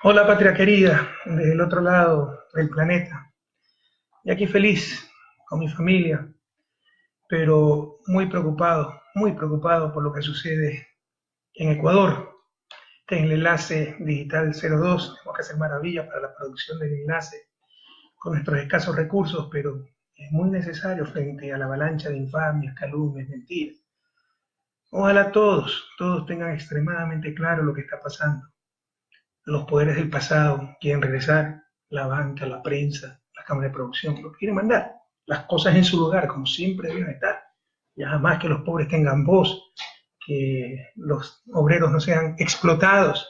Hola patria querida, del otro lado del planeta. Y aquí feliz con mi familia, pero muy preocupado por lo que sucede en Ecuador. Este es el enlace digital 02, tenemos que hacer maravillas para la producción del enlace con nuestros escasos recursos, pero es muy necesario frente a la avalancha de infamias, calumnias, mentiras. Ojalá todos tengan extremadamente claro lo que está pasando. Los poderes del pasado quieren regresar, la banca, la prensa, la cámara de producción, lo quieren mandar. Las cosas en su lugar, como siempre deben estar. Ya jamás que los pobres tengan voz, que los obreros no sean explotados,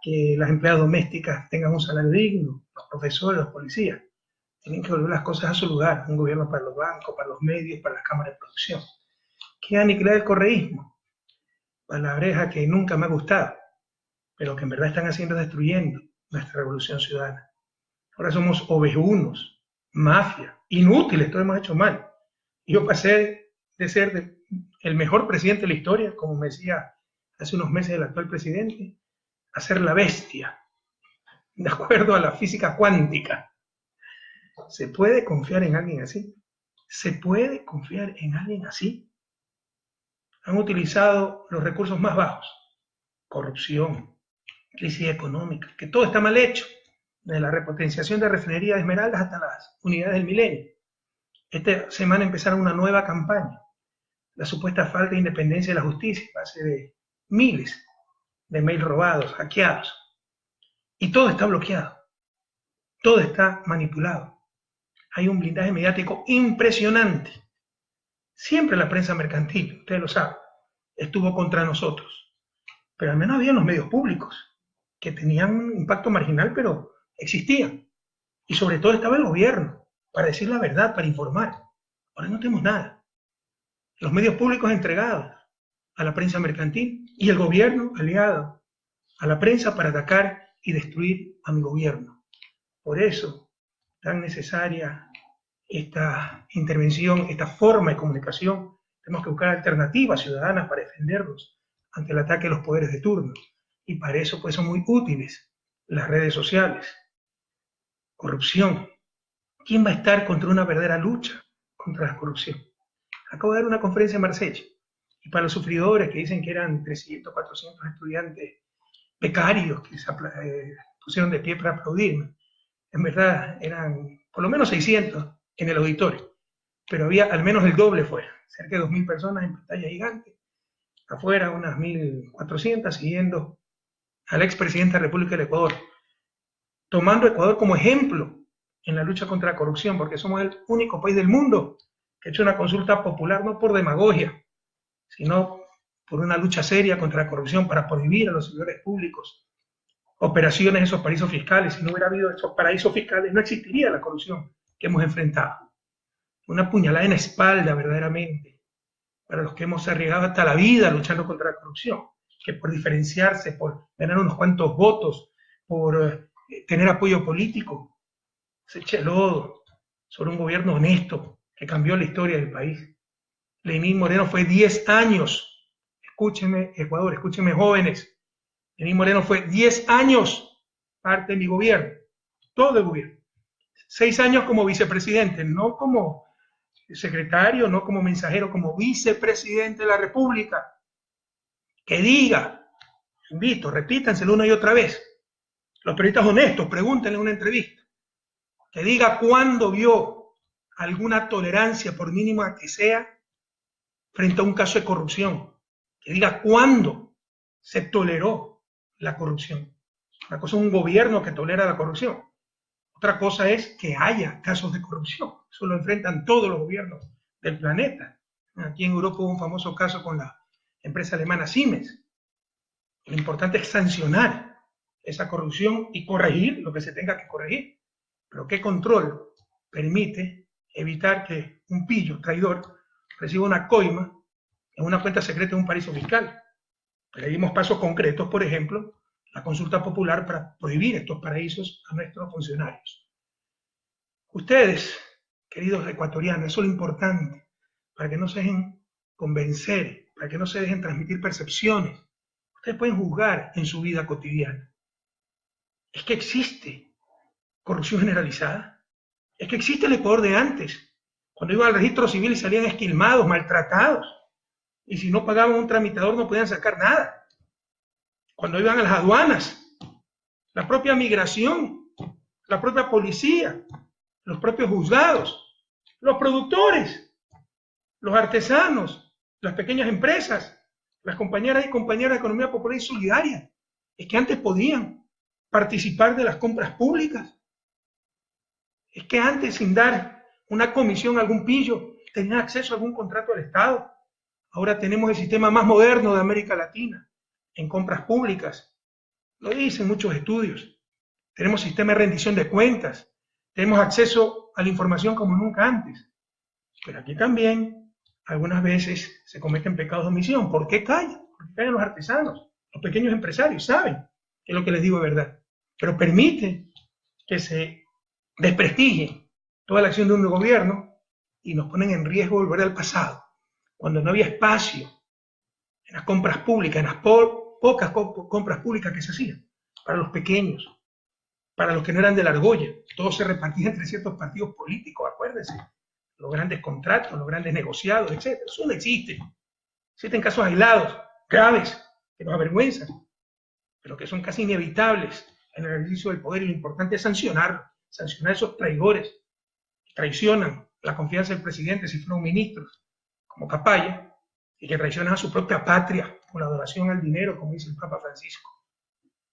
que las empleadas domésticas tengan un salario digno, los profesores, los policías. Tienen que volver las cosas a su lugar. Un gobierno para los bancos, para los medios, para las cámaras de producción. Que aniquilar el correísmo, palabreja que nunca me ha gustado, pero que en verdad están haciendo es destruyendo nuestra revolución ciudadana. Ahora somos ovejunos, mafia, inútiles, todo hemos hecho mal. Y yo pasé de ser el mejor presidente de la historia, como me decía hace unos meses el actual presidente, a ser la bestia, de acuerdo a la física cuántica. ¿Se puede confiar en alguien así? ¿Se puede confiar en alguien así? Han utilizado los recursos más bajos, corrupción, crisis económica, que todo está mal hecho, desde la repotenciación de refinería de Esmeraldas hasta las unidades del milenio. Esta semana empezaron una nueva campaña, la supuesta falta de independencia de la justicia, a base de miles de mails robados, hackeados. Y todo está bloqueado, todo está manipulado. Hay un blindaje mediático impresionante. Siempre la prensa mercantil, ustedes lo saben, estuvo contra nosotros. Pero al menos había los medios públicos, que tenían un impacto marginal, pero existían. Y sobre todo estaba el gobierno, para decir la verdad, para informar. Ahora no tenemos nada. Los medios públicos entregados a la prensa mercantil y el gobierno aliado a la prensa para atacar y destruir a mi gobierno. Por eso, tan necesaria esta intervención, esta forma de comunicación. Tenemos que buscar alternativas ciudadanas para defendernos ante el ataque de los poderes de turno. Y para eso pues son muy útiles las redes sociales. Corrupción. ¿Quién va a estar contra una verdadera lucha contra la corrupción? Acabo de dar una conferencia en Marsella y para los sufridores que dicen que eran 300, 400 estudiantes becarios que se pusieron de pie para aplaudirme, en verdad eran por lo menos 600 en el auditorio, pero había al menos el doble fuera, cerca de 2.000 personas en pantalla gigante, afuera unas 1.400 siguiendo al expresidente de la República del Ecuador, tomando a Ecuador como ejemplo en la lucha contra la corrupción, porque somos el único país del mundo que ha hecho una consulta popular no por demagogia, sino por una lucha seria contra la corrupción para prohibir a los servidores públicos operaciones en esos paraísos fiscales. Si no hubiera habido esos paraísos fiscales, no existiría la corrupción que hemos enfrentado. Una puñalada en la espalda, verdaderamente, para los que hemos arriesgado hasta la vida luchando contra la corrupción, que por diferenciarse, por ganar unos cuantos votos, por tener apoyo político, se echa el lodo sobre un gobierno honesto que cambió la historia del país. Lenín Moreno fue 10 años, escúchenme Ecuador, escúchenme jóvenes, Lenín Moreno fue 10 años parte de mi gobierno, todo el gobierno. 6 años como vicepresidente, no como secretario, no como mensajero, como vicepresidente de la República. Que diga, invito, repítanselo una y otra vez. Los periodistas honestos, pregúntenle en una entrevista. Que diga cuándo vio alguna tolerancia, por mínima que sea, frente a un caso de corrupción. Que diga cuándo se toleró la corrupción. Una cosa es un gobierno que tolera la corrupción. Otra cosa es que haya casos de corrupción. Eso lo enfrentan todos los gobiernos del planeta. Aquí en Europa hubo un famoso caso con la empresa alemana Siemens. Lo importante es sancionar esa corrupción y corregir lo que se tenga que corregir. Pero ¿qué control permite evitar que un pillo traidor reciba una coima en una cuenta secreta de un paraíso fiscal? Pedimos pasos concretos, por ejemplo, la consulta popular para prohibir estos paraísos a nuestros funcionarios. Ustedes, queridos ecuatorianos, eso es lo importante, para que no se dejen convencer, para que no se dejen transmitir percepciones. Ustedes pueden juzgar en su vida cotidiana. Es que existe corrupción generalizada. Es que existe el Ecuador de antes, cuando iban al registro civil y salían esquilmados, maltratados. Y si no pagaban un tramitador no podían sacar nada. Cuando iban a las aduanas, la propia migración, la propia policía, los propios juzgados, los productores, los artesanos, las pequeñas empresas, las compañeras y compañeras de economía popular y solidaria. Es que antes podían participar de las compras públicas. Es que antes, sin dar una comisión a algún pillo, tenían acceso a algún contrato del Estado. Ahora tenemos el sistema más moderno de América Latina en compras públicas. Lo dicen muchos estudios. Tenemos sistema de rendición de cuentas. Tenemos acceso a la información como nunca antes. Pero aquí también, algunas veces, se cometen pecados de omisión. ¿Por qué callan? Porque callan los artesanos, los pequeños empresarios, saben que lo que les digo es verdad. Pero permiten que se desprestigie toda la acción de un gobierno y nos ponen en riesgo de volver al pasado, cuando no había espacio en las compras públicas, en las pocas compras públicas que se hacían, para los pequeños, para los que no eran de la argolla. Todo se repartía entre ciertos partidos políticos, acuérdense. Los grandes contratos, los grandes negociados, etc. Eso no existe. Existen casos aislados, graves, que nos avergüenzan, pero que son casi inevitables en el ejercicio del poder, y lo importante es sancionar a esos traidores que traicionan la confianza del presidente si fueron ministros, como Capaya, y que traicionan a su propia patria con la adoración al dinero, como dice el Papa Francisco.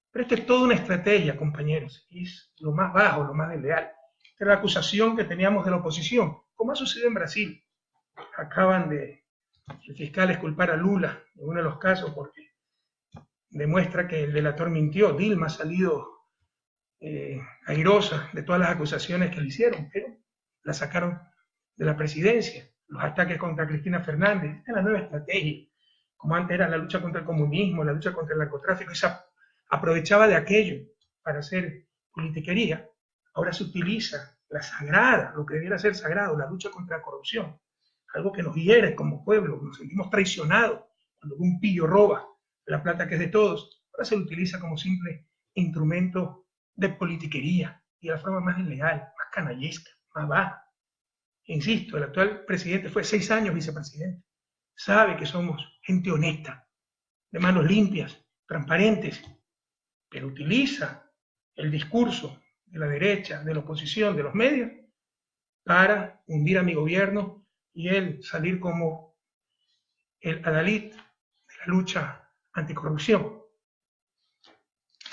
Pero esto es toda una estrategia, compañeros, y es lo más bajo, lo más desleal. Esta era la acusación que teníamos de la oposición, como ha sucedido en Brasil. Acaban de el fiscal exculpar a Lula en uno de los casos porque demuestra que el delator mintió. Dilma ha salido airosa de todas las acusaciones que le hicieron, pero la sacaron de la presidencia. Los ataques contra Cristina Fernández, esta es la nueva estrategia. Como antes era la lucha contra el comunismo, la lucha contra el narcotráfico, esa aprovechaba de aquello para hacer politiquería. Ahora se utiliza la sagrada, lo que debiera ser sagrado, la lucha contra la corrupción, algo que nos hiere como pueblo, nos sentimos traicionados cuando un pillo roba la plata que es de todos. Ahora se lo utiliza como simple instrumento de politiquería y de la forma más ilegal, más canallesca, más baja. Insisto, el actual presidente fue 6 años vicepresidente. Sabe que somos gente honesta, de manos limpias, transparentes, pero utiliza el discurso de la derecha, de la oposición, de los medios, para hundir a mi gobierno y él salir como el adalid de la lucha anticorrupción.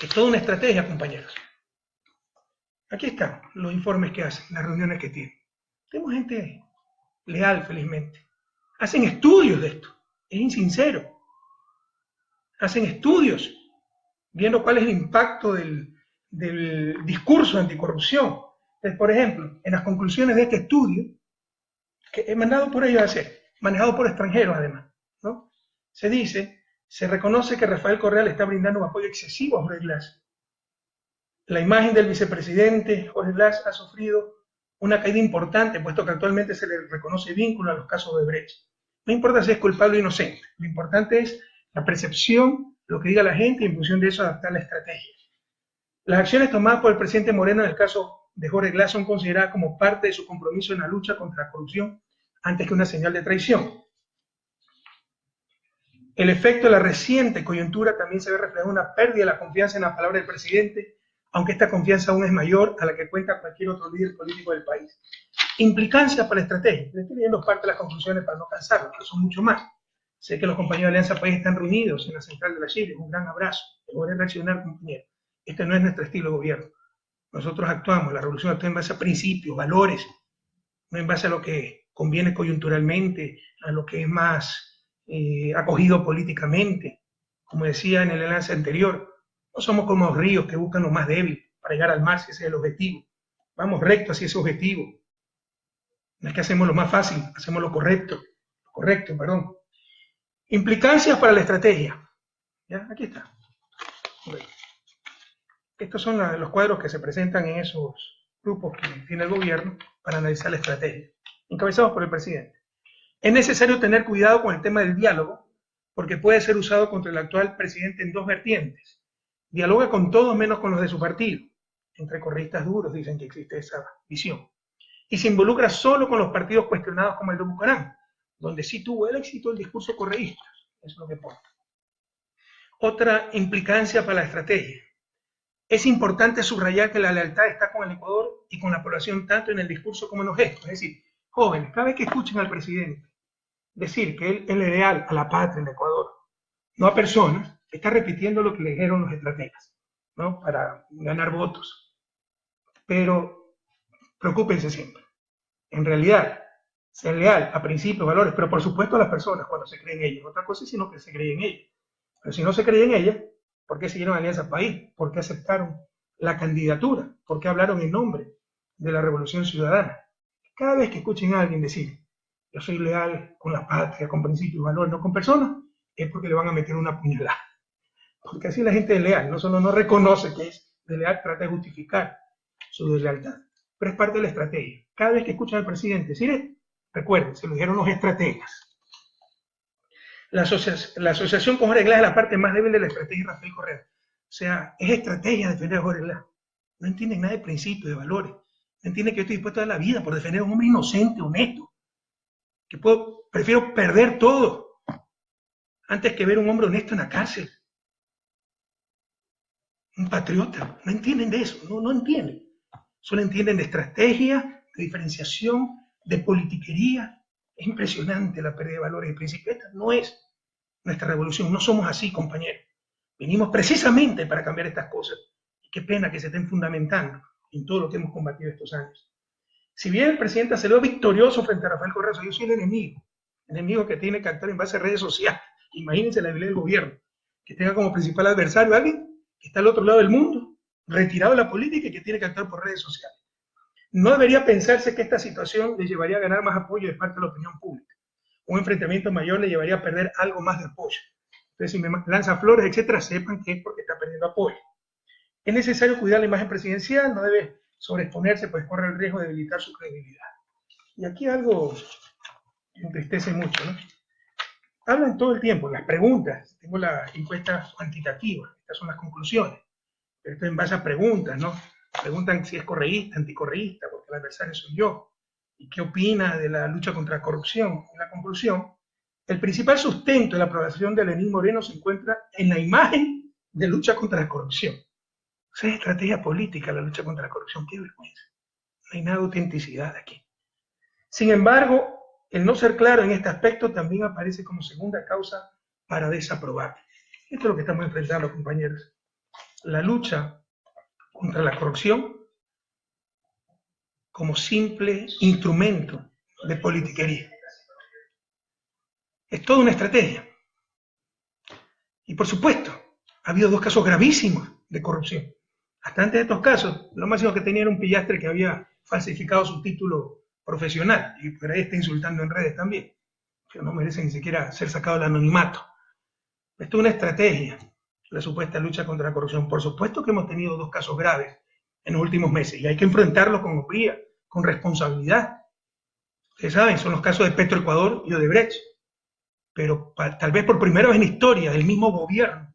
Es toda una estrategia, compañeros. Aquí están los informes que hacen, las reuniones que tienen. Tenemos gente leal, felizmente. Hacen estudios de esto, es insincero. Hacen estudios viendo cuál es el impacto del discurso anticorrupción. Entonces, por ejemplo, en las conclusiones de este estudio, que he mandado por ellos a hacer, manejado por extranjeros además, ¿no? Se dice, se reconoce que Rafael Correa le está brindando un apoyo excesivo a Jorge Glass. La imagen del vicepresidente Jorge Glass ha sufrido una caída importante, puesto que actualmente se le reconoce vínculo a los casos de Brecht. No importa si es culpable o inocente, lo importante es la percepción, lo que diga la gente, y en función de eso adaptar la estrategia. Las acciones tomadas por el presidente Moreno en el caso de Jorge Glass son consideradas como parte de su compromiso en la lucha contra la corrupción, antes que una señal de traición. El efecto de la reciente coyuntura también se ve reflejado en una pérdida de la confianza en la palabra del presidente, aunque esta confianza aún es mayor a la que cuenta cualquier otro líder político del país. Implicancia para la estrategia. Le estoy leyendo parte de las conclusiones para no cansarlos, pero son mucho más. Sé que los compañeros de Alianza País están reunidos en la central de la Chile. Un gran abrazo. Deberé reaccionar, compañero. Este no es nuestro estilo de gobierno. Nosotros actuamos, la revolución actúa en base a principios, valores, no en base a lo que conviene coyunturalmente, a lo que es más acogido políticamente. Como decía en el enlace anterior, no somos como los ríos que buscan lo más débil para llegar al mar, si ese es el objetivo. Vamos recto hacia ese objetivo. No es que hacemos lo más fácil, hacemos lo correcto. Perdón. Implicancias para la estrategia. ¿Ya? Aquí está. Okay. Estos son los cuadros que se presentan en esos grupos que tiene el gobierno para analizar la estrategia, encabezados por el presidente. Es necesario tener cuidado con el tema del diálogo, porque puede ser usado contra el actual presidente en dos vertientes. Dialoga con todos menos con los de su partido. Entre correístas duros dicen que existe esa visión. Y se involucra solo con los partidos cuestionados como el de Bucaram, donde sí tuvo el éxito el discurso correísta. Eso es lo que pone. Otra implicancia para la estrategia. Es importante subrayar que la lealtad está con el Ecuador y con la población tanto en el discurso como en los gestos. Es decir, jóvenes, cada vez que escuchen al presidente decir que él es leal a la patria, al Ecuador, no a personas, está repitiendo lo que le dijeron los estrategas, ¿no? Para ganar votos. Pero preocúpense siempre. En realidad, ser leal a principios, valores, pero por supuesto a las personas cuando se creen en ellas. Otra cosa es si no que se cree en ellas. Pero si no se cree en ellas, ¿por qué siguieron Alianza País? ¿Por qué aceptaron la candidatura? ¿Por qué hablaron en nombre de la Revolución Ciudadana? Cada vez que escuchen a alguien decir, yo soy leal con la patria, con principios y valores, no con personas, es porque le van a meter una puñalada. Porque así la gente es leal, no solo no reconoce que es de leal, trata de justificar su deslealtad. Pero es parte de la estrategia. Cada vez que escuchan al presidente decir, recuerden, se lo dijeron los estrategas. La asociación con Jorge Glass es la parte más débil de la estrategia de Rafael Correa. O sea, es estrategia defender a Jorge Glass. No entienden nada de principios, de valores. No entienden que yo estoy dispuesto a dar la vida por defender a un hombre inocente, honesto. Que prefiero perder todo antes que ver a un hombre honesto en la cárcel. Un patriota. No entienden de eso, no entienden. Solo entienden de estrategia, de diferenciación, de politiquería. Es impresionante la pérdida de valores y principios. Esta no es nuestra revolución, no somos así, compañeros. Venimos precisamente para cambiar estas cosas. Y qué pena que se estén fundamentando en todo lo que hemos combatido estos años. Si bien el presidente salió victorioso frente a Rafael Correa, yo soy el enemigo que tiene que actuar en base a redes sociales. Imagínense la debilidad del gobierno, que tenga como principal adversario a alguien que está al otro lado del mundo, retirado de la política y que tiene que actuar por redes sociales. No debería pensarse que esta situación le llevaría a ganar más apoyo de parte de la opinión pública. Un enfrentamiento mayor le llevaría a perder algo más de apoyo. Entonces, si me lanza flores, etcétera, sepan que es porque está perdiendo apoyo. Es necesario cuidar la imagen presidencial, no debe sobreexponerse, pues corre el riesgo de debilitar su credibilidad. Y aquí algo que entristece mucho, ¿no? Hablan todo el tiempo, las preguntas, tengo la encuesta cuantitativa, estas son las conclusiones, pero esto es en base a preguntas, ¿no? Preguntan si es correísta, anticorreísta, porque el adversario soy yo, y qué opina de la lucha contra la corrupción. En la conclusión, el principal sustento de la aprobación de Lenín Moreno se encuentra en la imagen de lucha contra la corrupción. O sea, es estrategia política la lucha contra la corrupción, qué vergüenza. No hay nada de autenticidad aquí. Sin embargo, el no ser claro en este aspecto también aparece como segunda causa para desaprobar. Esto es lo que estamos enfrentando, compañeros. La lucha contra la corrupción como simple instrumento de politiquería. Es toda una estrategia. Y por supuesto, ha habido 2 casos gravísimos de corrupción. Hasta antes de estos casos, lo máximo que tenía era un pillastre que había falsificado su título profesional, y por ahí está insultando en redes también, pero no merece ni siquiera ser sacado del anonimato. Esto es una estrategia, la supuesta lucha contra la corrupción. Por supuesto que hemos tenido 2 casos graves en los últimos meses, y hay que enfrentarlos con hombría, con responsabilidad. Ustedes saben, son los casos de Petroecuador y Odebrecht, pero tal vez por primera vez en la historia del mismo gobierno,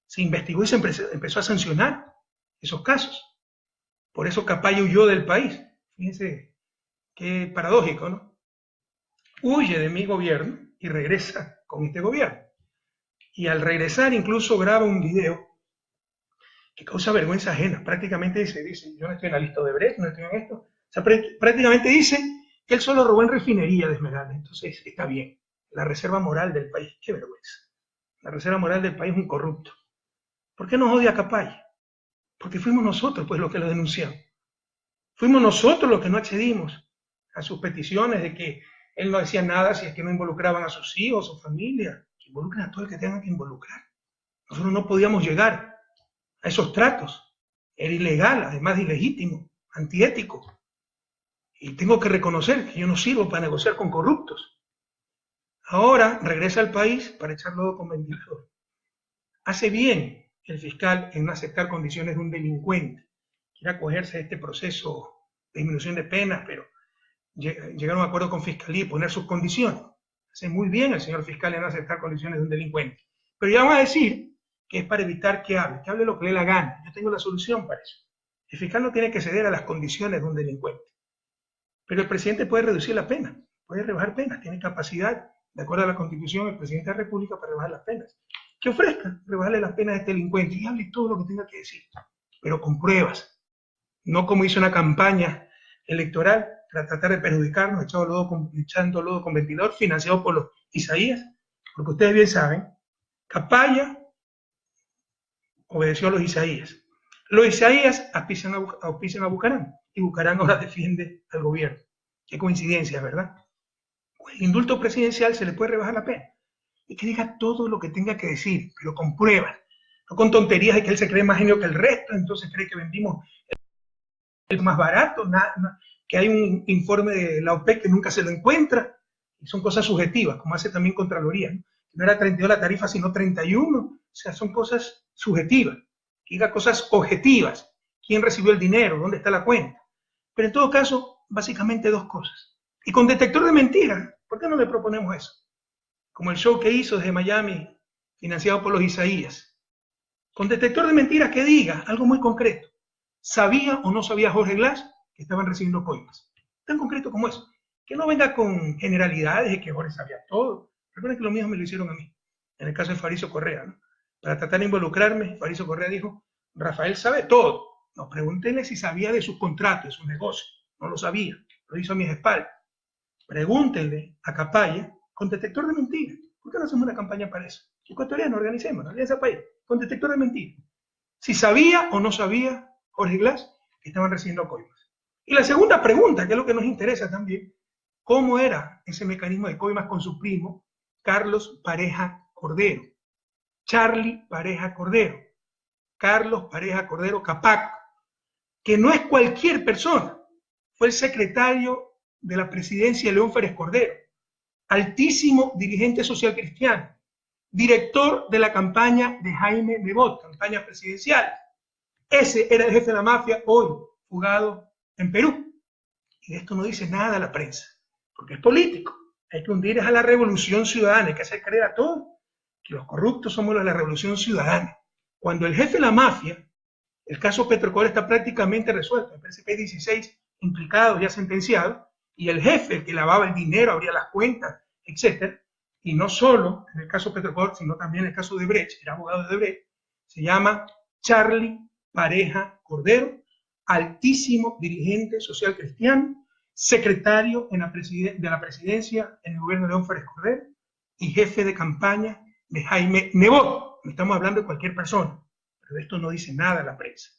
se investigó y se empezó a sancionar esos casos. Por eso Capaya huyó del país. Fíjense qué paradójico, ¿no? Huye de mi gobierno y regresa con este gobierno. Y al regresar incluso graba un video que causa vergüenza ajena. Prácticamente dice, yo no estoy en la lista de Brecht, no estoy en esto. O sea, prácticamente dice que él solo robó en refinería de Esmeralda. Entonces, está bien. La reserva moral del país, qué vergüenza. La reserva moral del país es un corrupto. ¿Por qué nos odia Capaya? Porque fuimos nosotros, pues, los que lo denunciamos. Fuimos nosotros los que no accedimos a sus peticiones de que él no decía nada si es que no involucraban a sus hijos, a su familia. Que involucren a todo el que tengan que involucrar. Nosotros no podíamos llegar a esos tratos. Era ilegal, además de ilegítimo, antiético. Y tengo que reconocer que yo no sirvo para negociar con corruptos. Ahora regresa al país para echar lodo con ventilador. Hace bien el fiscal en no aceptar condiciones de un delincuente. Quiere acogerse a este proceso de disminución de penas, pero llegar a un acuerdo con Fiscalía y poner sus condiciones. Hace muy bien el señor fiscal en no aceptar condiciones de un delincuente. Pero ya van a decir que es para evitar que hable lo que le dé la gana. Yo tengo la solución para eso. El fiscal no tiene que ceder a las condiciones de un delincuente. Pero el presidente puede reducir la pena, puede rebajar penas, tiene capacidad, de acuerdo a la Constitución, el presidente de la República para rebajar las penas. Que ofrezca rebajarle las penas a este delincuente y hable todo lo que tenga que decir, pero con pruebas, no como hizo una campaña electoral para tratar de perjudicarnos, echando lodo con ventilador, financiado por los Isaías, porque ustedes bien saben, Capaya obedeció a los Isaías. Los Isaías auspician a Bucarán, y Bucarán ahora defiende al gobierno. Qué coincidencia, ¿verdad? Con el indulto presidencial se le puede rebajar la pena. Y que diga todo lo que tenga que decir, pero con pruebas, no con tonterías de que él se cree más genio que el resto, entonces cree que vendimos el más barato, que hay un informe de la OPEC que nunca se lo encuentra, y son cosas subjetivas, como hace también Contraloría, ¿no? No era 32 la tarifa, sino 31, o sea, son cosas subjetivas, que diga cosas objetivas, quién recibió el dinero, dónde está la cuenta, pero en todo caso, básicamente dos cosas. Y con detector de mentiras, ¿por qué no le proponemos eso? Como el show que hizo desde Miami, financiado por los Isaías, con detector de mentiras que diga algo muy concreto. ¿Sabía o no sabía Jorge Glass que estaban recibiendo coimas? Tan concreto como eso. Que no venga con generalidades de que Jorge sabía todo. Recuerden que lo mismo me lo hicieron a mí, en el caso de Faricio Correa, ¿no? Para tratar de involucrarme, Faricio Correa dijo, Rafael sabe todo. No, pregúntenle si sabía de sus contratos, de sus negocios. No lo sabía, lo hizo a mis espaldas. Pregúntenle a Capaya con detector de mentiras. ¿Por qué no hacemos una campaña para eso? Ecuatoriano, organicemos, Alianza País, con detector de mentiras. Si sabía o no sabía Jorge Glass que estaban recibiendo coimas. Y la segunda pregunta, que es lo que nos interesa también, ¿cómo era ese mecanismo de coimas con su primo, Carlos Pareja Cordero? Charlie Pareja Cordero, Carlos Pareja Cordero Capac, que no es cualquier persona, fue el secretario de la presidencia de León Férez Cordero, altísimo dirigente social cristiano, director de la campaña de Jaime Nebot, campaña presidencial. Ese era el jefe de la mafia, hoy fugado en Perú. Y de esto no dice nada la prensa, porque es político. Hay que hundir a la revolución ciudadana, hay que hacer creer a todos que los corruptos somos los de la revolución ciudadana. Cuando el jefe de la mafia, el caso Petrocor está prácticamente resuelto, me parece que hay 16 implicados ya sentenciados, y el jefe, el que lavaba el dinero, abría las cuentas, etc. Y no solo en el caso Petrocor, sino también en el caso de Brecht, era abogado de Brecht, se llama Charlie Pareja Cordero, altísimo dirigente social cristiano, secretario de la presidencia en el gobierno de León Férez Cordero y jefe de campaña de Jaime Nebot. No estamos hablando de cualquier persona, pero de esto no dice nada la prensa.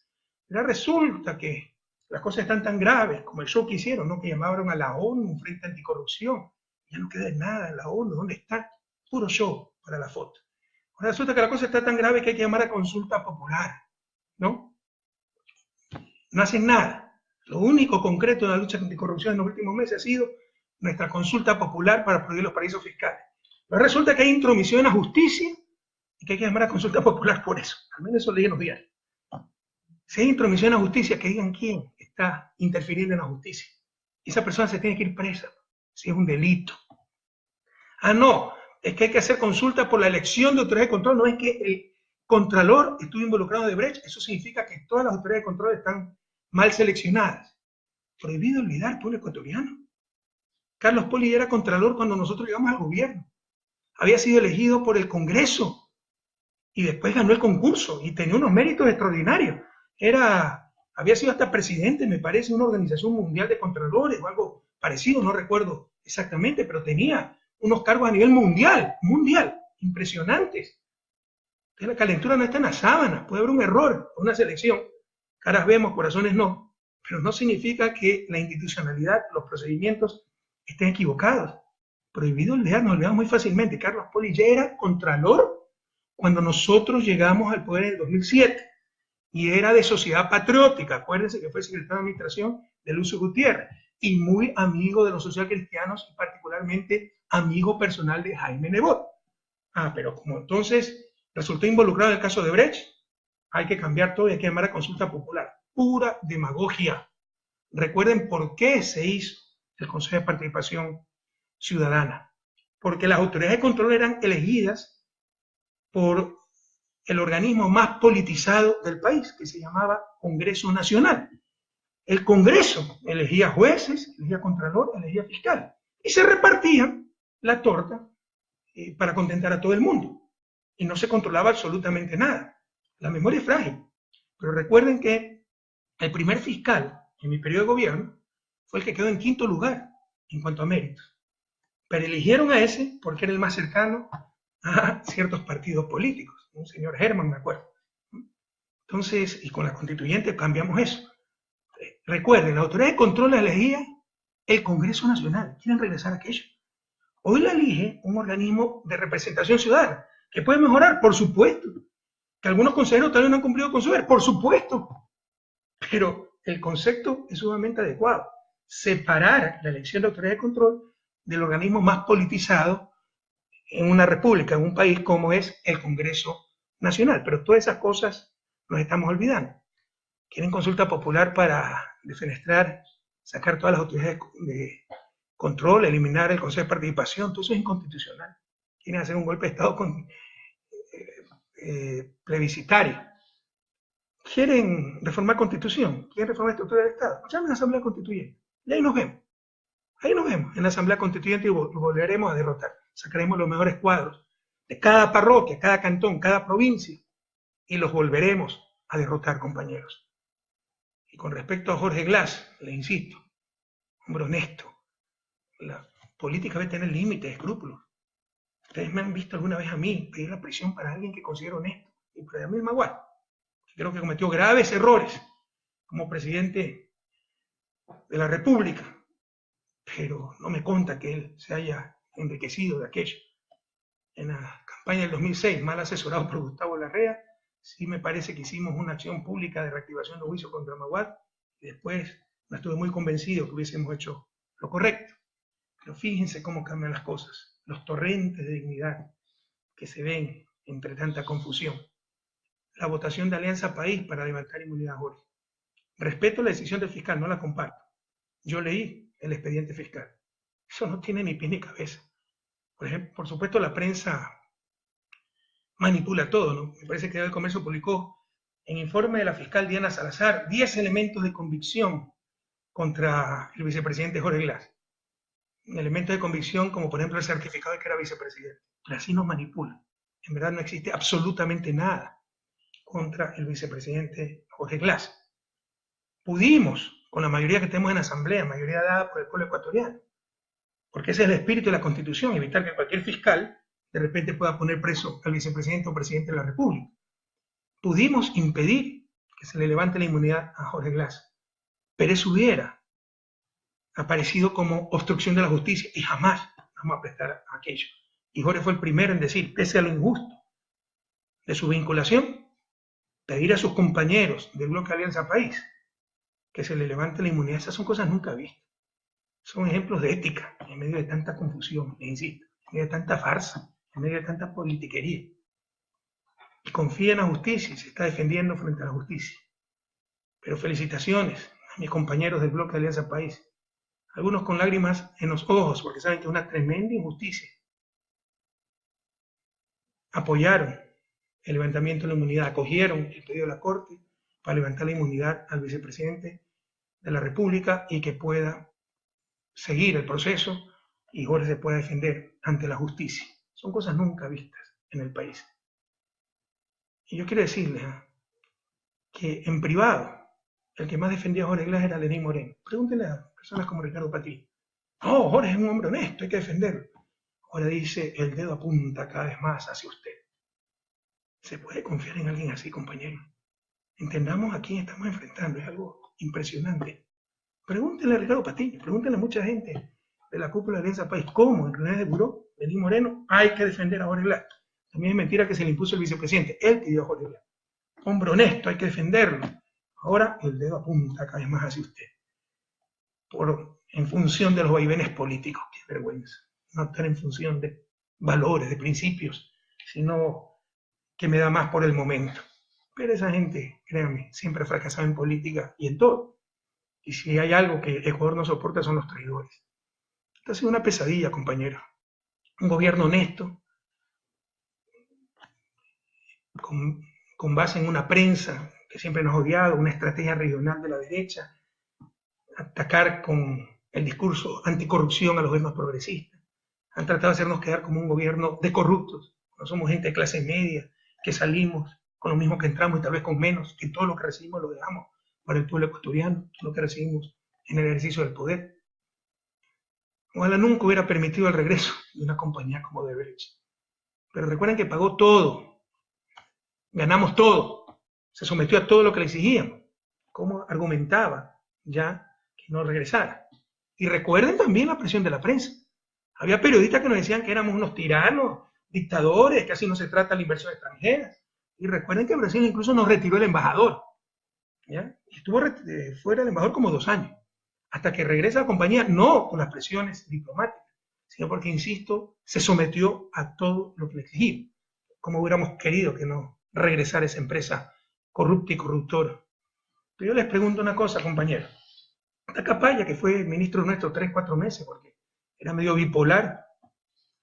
Pero resulta que las cosas están tan graves como el show que hicieron, ¿no? Que llamaron a la ONU, un frente anticorrupción. Ya no queda nada en la ONU, ¿dónde está? Puro show para la foto. Ahora resulta que la cosa está tan grave que hay que llamar a consulta popular, ¿no? No hacen nada. Lo único concreto en la lucha anticorrupción en los últimos meses ha sido nuestra consulta popular para prohibir los paraísos fiscales. Pero resulta que hay intromisión en la justicia y que hay que llamar a consulta popular por eso. Al menos eso leí en los diarios. Si hay intromisión en la justicia, que digan quién está interfiriendo en la justicia. Esa persona se tiene que ir presa, si es un delito. Ah, no, es que hay que hacer consulta por la elección de autoridades de control, no es que el contralor estuvo involucrado de Brecht, eso significa que todas las autoridades de control están mal seleccionadas. Prohibido olvidar, pueblo ecuatoriano. Carlos Poli era contralor cuando nosotros llegamos al gobierno. Había sido elegido por el Congreso y después ganó el concurso y tenía unos méritos extraordinarios. Había sido hasta presidente, me parece, de una organización mundial de contralores o algo parecido, no recuerdo exactamente, pero tenía unos cargos a nivel mundial, impresionantes. Entonces la calentura no está en las sábanas, puede haber un error, una selección, caras vemos, corazones no, pero no significa que la institucionalidad, los procedimientos estén equivocados. Prohibido olvidar, nos olvidamos muy fácilmente. Carlos Poli ya era contralor cuando nosotros llegamos al poder en el 2007 y era de Sociedad Patriótica, acuérdense que fue secretario de administración de Lucio Gutiérrez y muy amigo de los socialcristianos y particularmente amigo personal de Jaime Nebot. Ah, pero como entonces resultó involucrado en el caso de Brecht, hay que cambiar todo y hay que llamar a consulta popular. Pura demagogia. Recuerden por qué se hizo el Consejo de Participación Ciudadana. Porque las autoridades de control eran elegidas por el organismo más politizado del país, que se llamaba Congreso Nacional. El Congreso elegía jueces, elegía contralor, elegía fiscal, y se repartían la torta para contentar a todo el mundo. Y no se controlaba absolutamente nada. La memoria es frágil. Pero recuerden que el primer fiscal en mi periodo de gobierno fue el que quedó en quinto lugar en cuanto a méritos. Pero eligieron a ese porque era el más cercano a ciertos partidos políticos. Un señor Herman, me acuerdo. Entonces, y con la constituyente cambiamos eso. Recuerden, la autoridad de control la elegía el Congreso Nacional. ¿Quieren regresar a aquello? Hoy la elige un organismo de representación ciudadana, que puede mejorar, por supuesto. Que algunos consejeros todavía no han cumplido con su deber, por supuesto. Pero el concepto es sumamente adecuado. Separar la elección de autoridad de control del organismo más politizado en una república, en un país como es el Congreso Nacional. Pero todas esas cosas nos estamos olvidando. Quieren consulta popular para defenestrar, sacar todas las autoridades de control, eliminar el Consejo de Participación, todo eso es inconstitucional. Quieren hacer un golpe de Estado plebiscitario. Quieren reformar Constitución, quieren reformar estructura del Estado. Llamen a la Asamblea Constituyente y ahí nos vemos. Ahí nos vemos en la Asamblea Constituyente y volveremos a derrotar. Sacaremos los mejores cuadros de cada parroquia, cada cantón, cada provincia y los volveremos a derrotar, compañeros. Y con respecto a Jorge Glass, le insisto, hombre honesto, la política debe tener límites, escrúpulos. Ustedes me han visto alguna vez a mí pedir la prisión para alguien que considero honesto, y para Yamil Maguad, que creo que cometió graves errores como presidente de la República, pero no me conta que él se haya enriquecido de aquello. En la campaña del 2006, mal asesorado por Gustavo Larrea, sí me parece que hicimos una acción pública de reactivación de juicio contra Maguad, y después no estuve muy convencido que hubiésemos hecho lo correcto. Pero fíjense cómo cambian las cosas, los torrentes de dignidad que se ven entre tanta confusión. La votación de Alianza País para levantar inmunidad a Jorge. Respeto la decisión del fiscal, no la comparto. Yo leí el expediente fiscal. Eso no tiene ni pie ni cabeza. Por ejemplo, por supuesto, la prensa manipula todo, ¿no? Me parece que el Comercio publicó en informe de la fiscal Diana Salazar 10 elementos de convicción contra el vicepresidente Jorge Glass. Elementos de convicción como por ejemplo el certificado de que era vicepresidente. Pero así nos manipulan. En verdad no existe absolutamente nada contra el vicepresidente Jorge Glass. Pudimos, con la mayoría que tenemos en la Asamblea, mayoría dada por el pueblo ecuatoriano, porque ese es el espíritu de la Constitución, evitar que cualquier fiscal de repente pueda poner preso al vicepresidente o presidente de la República. Pudimos impedir que se le levante la inmunidad a Jorge Glass, pero eso hubiera aparecido como obstrucción de la justicia y jamás vamos a prestar a aquello. Y Jorge fue el primero en decir, pese a lo injusto de su vinculación, pedir a sus compañeros del bloque Alianza País que se le levante la inmunidad. Esas son cosas nunca vistas. Son ejemplos de ética en medio de tanta confusión, les insisto, en medio de tanta farsa, en medio de tanta politiquería. Y confía en la justicia y se está defendiendo frente a la justicia. Pero felicitaciones a mis compañeros del bloque de Alianza País. Algunos con lágrimas en los ojos, porque saben que es una tremenda injusticia. Apoyaron el levantamiento de la inmunidad, acogieron el pedido de la Corte para levantar la inmunidad al vicepresidente de la República y que pueda seguir el proceso y Jorge se pueda defender ante la justicia. Son cosas nunca vistas en el país. Y yo quiero decirles que en privado, el que más defendía a Jorge Glass era Lenín Moreno. Pregúntenle a personas como Ricardo Patillo. No, Jorge es un hombre honesto, hay que defenderlo. Ahora dice, el dedo apunta cada vez más hacia usted. ¿Se puede confiar en alguien así, compañero? Entendamos a quién estamos enfrentando, es algo impresionante. Pregúntenle a Ricardo Patillo, pregúntenle a mucha gente de la cúpula de Alianza País, ¿cómo en reuniones de buró, Lenín Moreno, hay que defender a Jorge Glass? También es mentira que se le impuso el vicepresidente, él pidió a Jorge Glass. Hombre honesto, hay que defenderlo. Ahora el dedo apunta cada vez más hacia usted. En función de los vaivenes políticos, qué vergüenza. No estar en función de valores, de principios, sino que me da más por el momento. Pero esa gente, créanme, siempre ha fracasado en política y en todo. Y si hay algo que Ecuador no soporta son los traidores. Esta ha sido una pesadilla, compañero. Un gobierno honesto, con, con base en una prensa que siempre nos ha odiado, una estrategia regional de la derecha, atacar con el discurso anticorrupción a los gobiernos progresistas. Han tratado de hacernos quedar como un gobierno de corruptos. No somos gente de clase media, que salimos con lo mismo que entramos y tal vez con menos, que todo lo que recibimos lo dejamos para el pueblo ecuatoriano, todo lo que recibimos en el ejercicio del poder. Ojalá nunca hubiera permitido el regreso de una compañía como Odebrecht. Pero recuerden que pagó todo, ganamos todo, se sometió a todo lo que le exigíamos. ¿Cómo argumentaba ya que no regresara? Y recuerden también la presión de la prensa. Había periodistas que nos decían que éramos unos tiranos, dictadores, que así no se trata la inversión extranjera. Y recuerden que Brasil incluso nos retiró el embajador. ¿Ya? Y estuvo fuera el embajador como 2 años, hasta que regresa a la compañía, no con las presiones diplomáticas, sino porque, insisto, se sometió a todo lo que le exigía. Como hubiéramos querido que no regresara esa empresa corrupta y corruptora. Pero yo les pregunto una cosa, compañero. A Capaya, que fue ministro nuestro 3, 4 meses, porque era medio bipolar,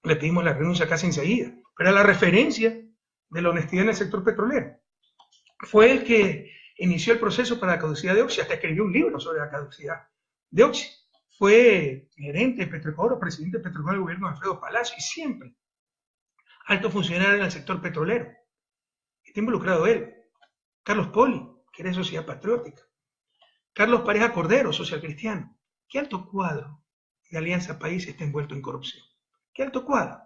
le pedimos la renuncia casi enseguida, pero era la referencia de la honestidad en el sector petrolero. Fue el que inició el proceso para la caducidad de Oxy, hasta escribió un libro sobre la caducidad de Oxy. Fue gerente de Petroecuador, presidente de Petroecuador del gobierno de Alfredo Palacio, y siempre alto funcionario en el sector petrolero. Está involucrado él. Carlos Poli, que era de Sociedad Patriótica. Carlos Pareja Cordero, social cristiano. ¿Qué alto cuadro de Alianza País está envuelto en corrupción? ¿Qué alto cuadro?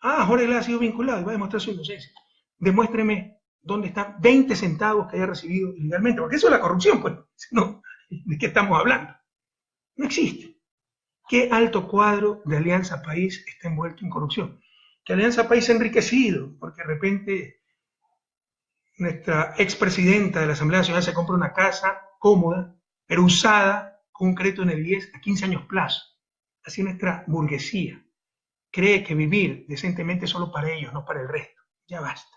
Ah, Jorge Glass ha sido vinculado y va a demostrar su inocencia. Demuéstreme dónde están 20 centavos que haya recibido ilegalmente, porque eso es la corrupción, pues. No, ¿de qué estamos hablando? No existe. ¿Qué alto cuadro de Alianza País está envuelto en corrupción? Que Alianza País se ha enriquecido, porque de repente nuestra expresidenta de la Asamblea Nacional se compra una casa cómoda, pero usada, con un crédito en el 10 a 15 años plazo. Así nuestra burguesía cree que vivir decentemente es solo para ellos, no para el resto. Ya basta.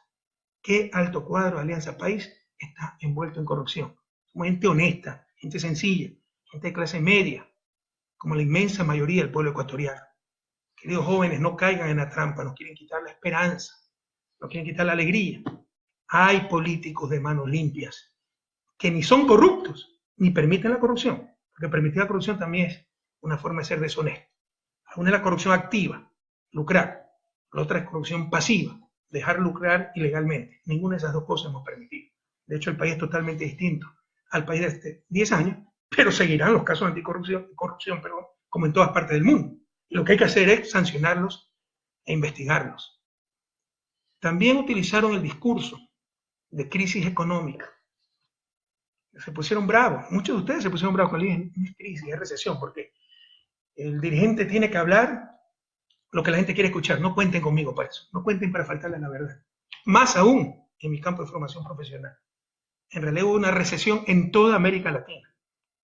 ¿Qué alto cuadro de Alianza País está envuelto en corrupción? Somos gente honesta, gente sencilla, gente de clase media, como la inmensa mayoría del pueblo ecuatoriano. Queridos jóvenes, no caigan en la trampa, nos quieren quitar la esperanza, nos quieren quitar la alegría. Hay políticos de manos limpias que ni son corruptos, ni permiten la corrupción, porque permitir la corrupción también es una forma de ser deshonesto. Una es la corrupción activa, lucrar, la otra es corrupción pasiva, dejar lucrar ilegalmente. Ninguna de esas dos cosas hemos permitido. De hecho, el país es totalmente distinto al país de hace 10 años, pero seguirán los casos de anticorrupción, como en todas partes del mundo. Y lo que hay que hacer es sancionarlos e investigarlos. También utilizaron el discurso de crisis económica. Se pusieron bravos, muchos de ustedes se pusieron bravos con la crisis, es recesión, porque el dirigente tiene que hablar lo que la gente quiere escuchar. No cuenten conmigo para eso, no cuenten para faltarle a la verdad. Más aún en mi campo de formación profesional. En realidad hubo una recesión en toda América Latina.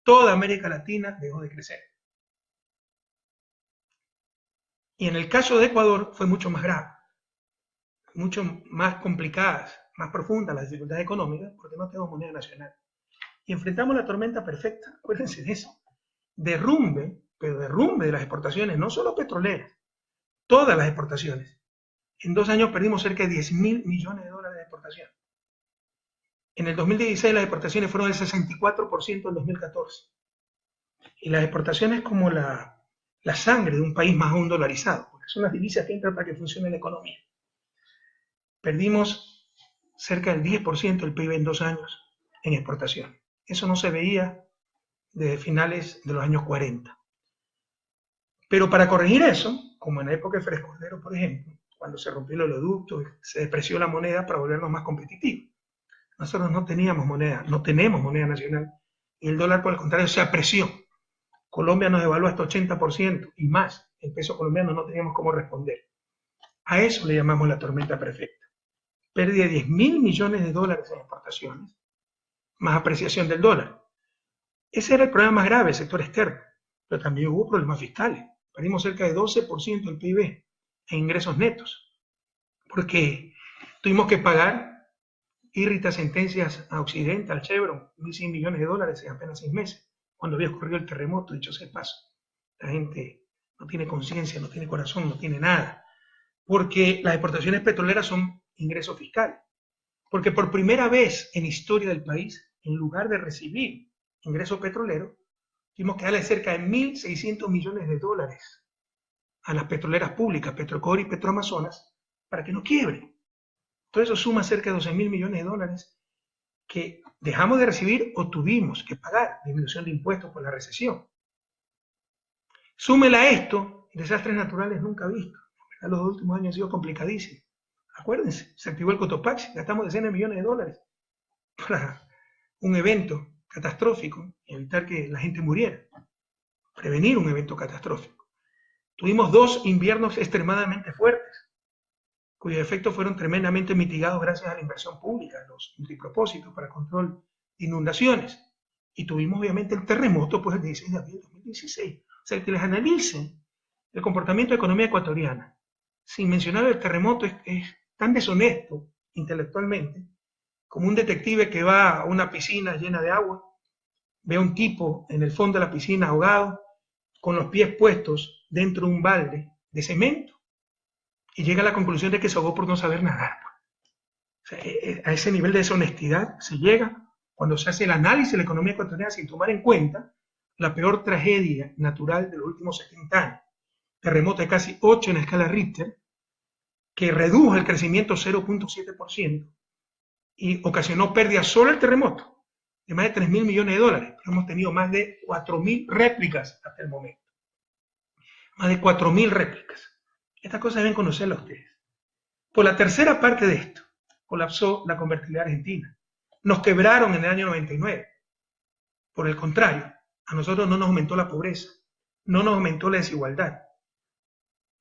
Toda América Latina dejó de crecer. Y en el caso de Ecuador fue mucho más grave, mucho más complicadas, más profundas las dificultades económicas, porque no tenemos moneda nacional. Y enfrentamos la tormenta perfecta, acuérdense de eso. Derrumbe, pero derrumbe de las exportaciones, no solo petroleras, todas las exportaciones. En 2 años perdimos cerca de 10.000 millones de dólares de exportación. En el 2016 las exportaciones fueron del 64% en 2014. Y las exportaciones como la sangre de un país más aún dolarizado, porque son las divisas que entran para que funcione la economía. Perdimos cerca del 10% del PIB en 2 años en exportación. Eso no se veía desde finales de los años 40. Pero para corregir eso, como en la época de Fres Cordero, por ejemplo, cuando se rompió el oleoducto, se depreció la moneda para volvernos más competitivos. Nosotros no teníamos moneda, no tenemos moneda nacional, y el dólar, por el contrario, se apreció. Colombia nos devaluó hasta 80% y más. El peso colombiano no teníamos cómo responder. A eso le llamamos la tormenta perfecta. Pérdida de 10.000 millones de dólares en exportaciones, más apreciación del dólar. Ese era el problema más grave, el sector externo, pero también hubo problemas fiscales. Perdimos cerca de 12% del PIB en ingresos netos, porque tuvimos que pagar irritas sentencias a Occidente, al Chevron, 1.100 millones de dólares en apenas 6 meses, cuando había ocurrido el terremoto, dicho sea de paso. La gente no tiene conciencia, no tiene corazón, no tiene nada, porque las exportaciones petroleras son ingresos fiscales. porque por primera vez en historia del país, en lugar de recibir ingresos petroleros, tuvimos que darle cerca de 1.600 millones de dólares a las petroleras públicas, Petrocor y Petroamazonas, para que no quiebren. Todo eso suma cerca de 12.000 millones de dólares que dejamos de recibir o tuvimos que pagar, disminución de impuestos por la recesión. Súmela a esto, desastres naturales nunca vistos. Los últimos años han sido complicadísimos. Acuérdense, se activó el Cotopaxi, gastamos decenas de millones de dólares para un evento catastrófico y evitar que la gente muriera, prevenir un evento catastrófico. Tuvimos 2 inviernos extremadamente fuertes, cuyos efectos fueron tremendamente mitigados gracias a la inversión pública, los multipropósitos para control de inundaciones. Y tuvimos obviamente el terremoto pues, el 16 de abril de 2016. O sea, que les analicen el comportamiento de la economía ecuatoriana, sin mencionar el terremoto, es tan deshonesto intelectualmente como un detective que va a una piscina llena de agua, ve a un tipo en el fondo de la piscina ahogado, con los pies puestos dentro de un balde de cemento, y llega a la conclusión de que se ahogó por no saber nadar. O sea, a ese nivel de deshonestidad se llega cuando se hace el análisis de la economía ecuatoriana sin tomar en cuenta la peor tragedia natural de los últimos 70 años. Terremoto de casi 8 en la escala Richter, que redujo el crecimiento 0.7% y ocasionó pérdidas solo el terremoto de más de 3.000 millones de dólares. Hemos tenido más de 4.000 réplicas hasta el momento. Más de 4.000 réplicas. Estas cosas deben conocerlas ustedes. Por la tercera parte de esto, colapsó la convertibilidad argentina. Nos quebraron en el año 99. Por el contrario, a nosotros no nos aumentó la pobreza, no nos aumentó la desigualdad.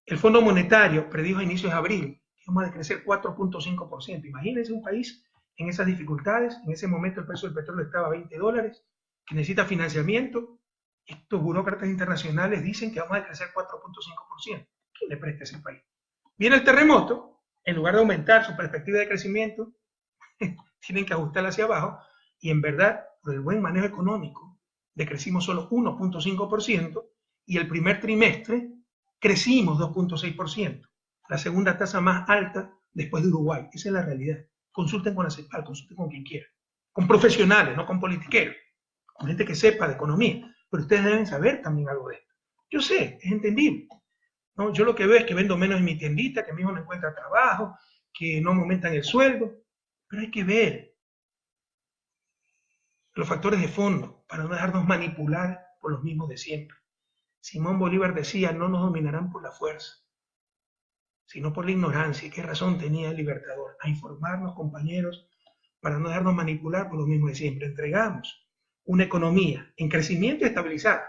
El Fondo Monetario predijo a inicios de abril que íbamos a decrecer 4.5%. Imagínense un país en esas dificultades, en ese momento el precio del petróleo estaba a $20, que necesita financiamiento. Estos burócratas internacionales dicen que vamos a decrecer 4.5%. ¿Quién le presta a ese país? Viene el terremoto, en lugar de aumentar su perspectiva de crecimiento, tienen que ajustarla hacia abajo, y en verdad, por el buen manejo económico, decrecimos solo 1.5%, y el primer trimestre crecimos 2.6%, la segunda tasa más alta después de Uruguay. Esa es la realidad. Consulten con la CEPAL, consulten con quien quiera, con profesionales, no con politiqueros, con gente que sepa de economía, pero ustedes deben saber también algo de esto. Yo sé, es entendible, ¿no? Yo lo que veo es que vendo menos en mi tiendita, que mi hijo no encuentra trabajo, que no me aumentan el sueldo, pero hay que ver los factores de fondo para no dejarnos manipular por los mismos de siempre. Simón Bolívar decía, no nos dominarán por la fuerza, sino por la ignorancia. ¿Y qué razón tenía el Libertador? A informarnos, compañeros, para no dejarnos manipular por los mismos de siempre. Entregamos una economía en crecimiento y estabilizada,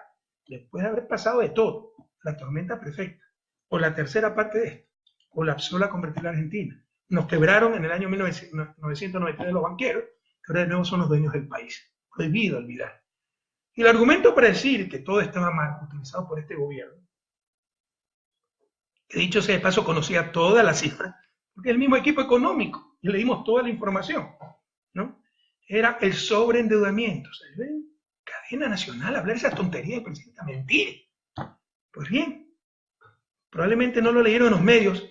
después de haber pasado de todo, la tormenta perfecta. Por la tercera parte de esto, colapsó la convertibilidad argentina. Nos quebraron en el año 1999 los banqueros, que ahora de nuevo son los dueños del país. Prohibido olvidar. Y el argumento para decir que todo estaba mal, utilizado por este gobierno, que dicho sea de paso conocía todas las cifras, porque es el mismo equipo económico, y le dimos toda la información, ¿no? Era el sobreendeudamiento. O sea, cadena nacional, hablar esa tontería de presidenta, mentir. Pues bien, probablemente no lo leyeron en los medios,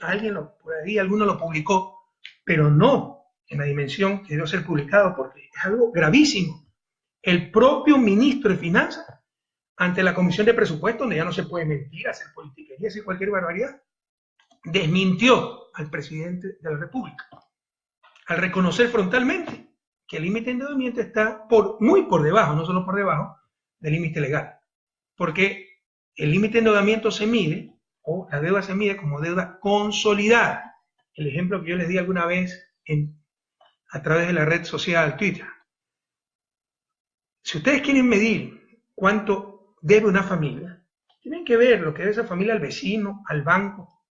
por ahí alguno lo publicó, pero no en la dimensión que debió ser publicado, porque es algo gravísimo. El propio ministro de Finanzas, ante la Comisión de Presupuestos, donde ya no se puede mentir, hacer politiquería, hacer cualquier barbaridad, desmintió al presidente de la República, al reconocer frontalmente que el límite de endeudamiento está muy por debajo, no solo por debajo, del límite legal. Porque el límite de endeudamiento se mide, o la deuda se mide como deuda consolidada. El ejemplo que yo les di alguna vez a través de la red social Twitter. Si ustedes quieren medir cuánto debe una familia, tienen que ver lo que debe esa familia al vecino, al banco,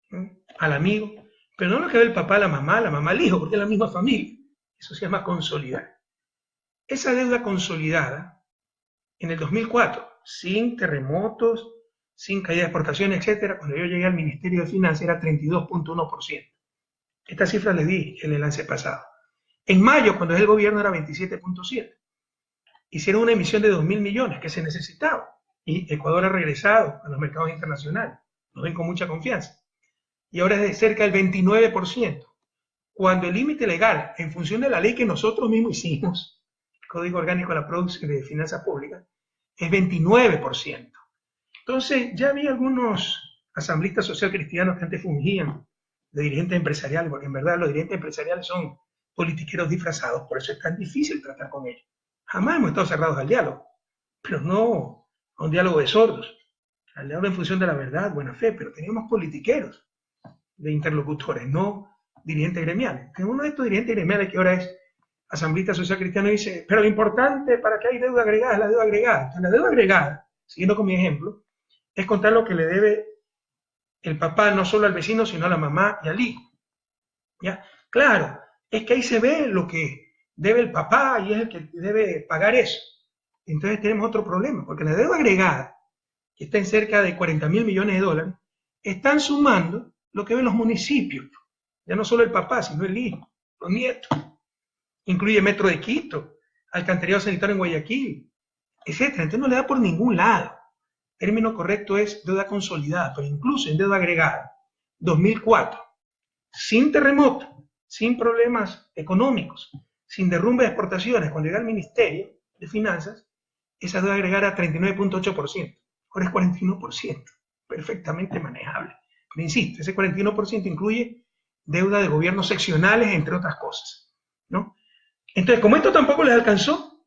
¿sí?, al amigo, pero no lo que ve el papá, la mamá al hijo, porque es la misma familia. Eso se llama consolidar. Esa deuda consolidada, en el 2004, sin terremotos, sin caída de exportaciones, etc., cuando yo llegué al Ministerio de Finanzas era 32.1%. Esta cifra les di en el enlace pasado. En mayo, cuando es el gobierno, era 27.7%. Hicieron una emisión de 2.000 millones que se necesitaba, y Ecuador ha regresado a los mercados internacionales, nos ven con mucha confianza, y ahora es de cerca del 29%, cuando el límite legal, en función de la ley que nosotros mismos hicimos, el Código Orgánico de la Producción de Finanzas Públicas, es 29%. Entonces, ya había algunos asambleístas socialcristianos que antes fungían de dirigentes empresariales, porque en verdad los dirigentes empresariales son politiqueros disfrazados, por eso es tan difícil tratar con ellos. Jamás hemos estado cerrados al diálogo, pero no a un diálogo de sordos, al diálogo en función de la verdad, buena fe, pero teníamos politiqueros de interlocutores, no dirigentes gremiales. Que uno de estos dirigentes gremiales que ahora es asambleísta social cristiano dice, pero lo importante para que hay deuda agregada es la deuda agregada. Entonces, la deuda agregada, siguiendo con mi ejemplo, es contar lo que le debe el papá no solo al vecino, sino a la mamá y al hijo. ¿Ya? Claro, es que ahí se ve lo que debe el papá y es el que debe pagar eso. Entonces tenemos otro problema, porque la deuda agregada, que está en cerca de 40.000 millones de dólares, están sumando lo que ven los municipios. Ya no solo el papá, sino el hijo, los nietos. Incluye Metro de Quito, alcantarillado sanitario en Guayaquil, etcétera. Entonces no le da por ningún lado. El término correcto es deuda consolidada, pero incluso en deuda agregada, 2004, sin terremoto, sin problemas económicos, sin derrumbe de exportaciones, cuando llega al Ministerio de Finanzas, esa deuda agregada era 39.8%, ahora es 41%, perfectamente manejable. Pero insisto, ese 41% incluye deuda de gobiernos seccionales, entre otras cosas, ¿no? Entonces, como esto tampoco les alcanzó,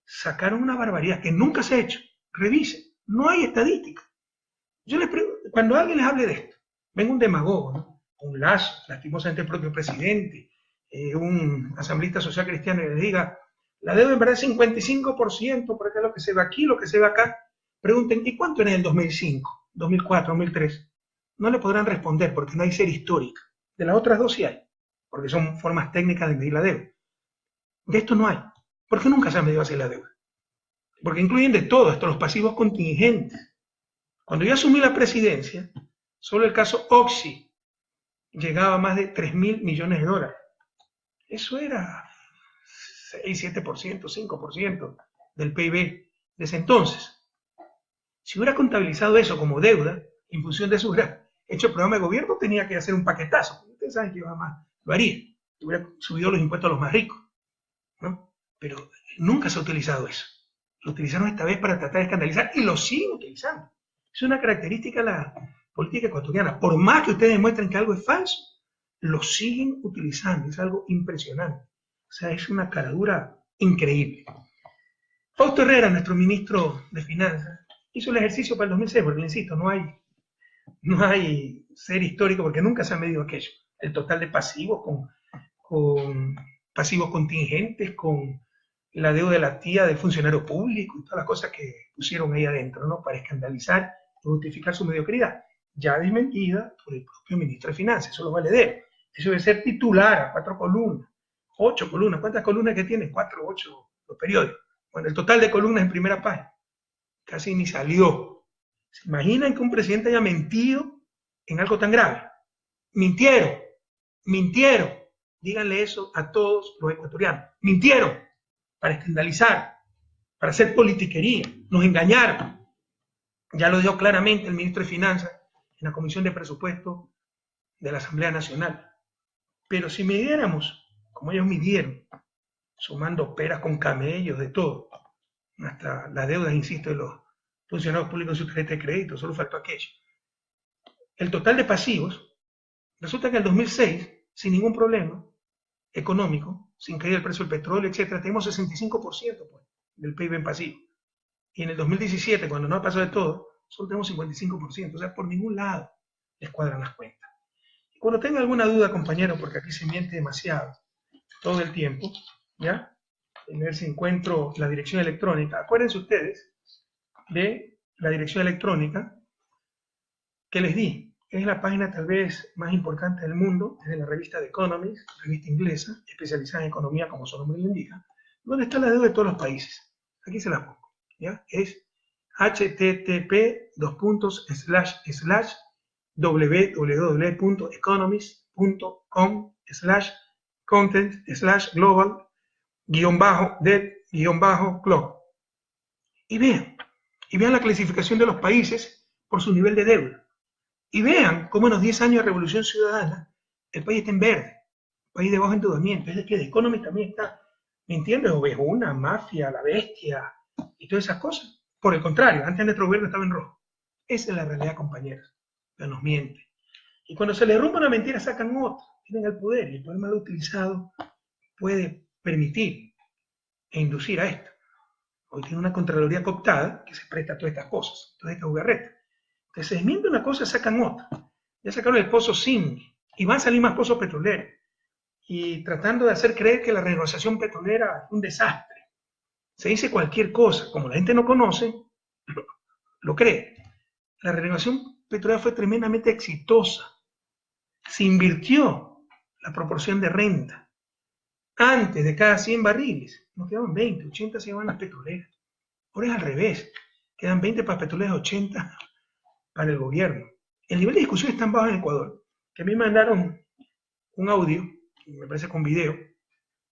sacaron una barbaridad que nunca se ha hecho. Revisen, no hay estadística. Yo les pregunto, cuando alguien les hable de esto, venga un demagogo, ¿no? Un Lazo, lastimosamente el propio presidente, un asambleísta social cristiano y les diga, la deuda en verdad es 55%, porque es lo que se ve aquí, lo que se ve acá. Pregunten, ¿y cuánto era en el 2005, 2004, 2003? No le podrán responder porque no hay serie histórica. De las otras dos sí hay, porque son formas técnicas de medir la deuda. De esto no hay, porque nunca se ha medido así la deuda. Porque incluyen de todo, hasta los pasivos contingentes. Cuando yo asumí la presidencia, solo el caso Oxy llegaba a más de 3.000 millones de dólares. Eso era 6, 7%, 5% del PIB de ese entonces. Si hubiera contabilizado eso como deuda, en función de eso hubiera hecho el programa de gobierno, tenía que hacer un paquetazo. Ustedes saben que yo jamás lo haría. Hubiera subido los impuestos a los más ricos, ¿no? Pero nunca se ha utilizado eso. Lo utilizaron esta vez para tratar de escandalizar y lo siguen utilizando. Es una característica de la política ecuatoriana. Por más que ustedes demuestren que algo es falso, lo siguen utilizando. Es algo impresionante. O sea, es una caradura increíble. Fausto Herrera, nuestro ministro de Finanzas, hizo el ejercicio para el 2006, porque, insisto, no hay ser histórico, porque nunca se ha medido aquello. El total de pasivos con pasivos contingentes, con la deuda de la tía del funcionario público y todas las cosas que pusieron ahí adentro, ¿no? Para escandalizar y justificar su mediocridad. Ya desmentida por el propio ministro de Finanzas, eso lo vale de él. Eso debe ser titular a 4 columnas, 8 columnas. ¿Cuántas columnas que tiene? 4, 8 los periódicos. Bueno, el total de columnas en primera página. Casi ni salió. ¿Se imaginan que un presidente haya mentido en algo tan grave? Mintieron, mintieron. Díganle eso a todos los ecuatorianos. Mintieron para escandalizar, para hacer politiquería. Nos engañaron. Ya lo dijo claramente el ministro de Finanzas en la Comisión de Presupuesto de la Asamblea Nacional. Pero si midiéramos, como ellos midieron, sumando peras con camellos, de todo, hasta las deudas, insisto, de los funcionarios públicos en su tarjeta de crédito, solo faltó aquello. El total de pasivos, resulta que en el 2006, sin ningún problema económico, sin caída del precio del petróleo, etc., tenemos 65% pues, del PIB en pasivo. Y en el 2017, cuando no ha pasado de todo, solo tenemos 55%. O sea, por ningún lado les cuadran las cuentas. Y cuando tenga alguna duda, compañero, porque aquí se miente demasiado todo el tiempo, ¿ya? A ver si encuentro la dirección electrónica. Acuérdense ustedes de la dirección electrónica que les di. Es la página tal vez más importante del mundo, es de la revista The Economist, revista inglesa, especializada en economía, como su nombre lo indica, donde está la deuda de todos los países. Aquí se la pongo, ¿ya? Es http://www.economist.com/content/global-debt-club. Y vean la clasificación de los países por su nivel de deuda. Y vean cómo en los 10 años de Revolución Ciudadana el país está en verde. El país de bajo endeudamiento. Es de que The Economist también está mintiendo, Ovejuna, mafia, la bestia y todas esas cosas. Por el contrario, antes nuestro gobierno estaba en rojo. Esa es la realidad, compañeros. Pero nos mienten. Y cuando se les rompe una mentira, sacan otra. Tienen el poder y el poder mal utilizado puede permitir e inducir a esto. Hoy tiene una Contraloría cooptada que se presta a todas estas cosas, toda esta jugarreta. Entonces se desmiente una cosa, sacan otra. Ya sacaron el pozo Simi y van a salir más pozos petroleros. Y tratando de hacer creer que la renegociación petrolera es un desastre. Se dice cualquier cosa, como la gente no conoce, lo cree. La renegociación petrolera fue tremendamente exitosa. Se invirtió la proporción de renta. Antes de cada 100 barriles, nos quedaban 20, 80 se iban las petroleras. Ahora es al revés. Quedan 20 para petroleras, 80 para el gobierno. El nivel de discusión es tan bajo en Ecuador que a mí me mandaron un audio, me parece con video,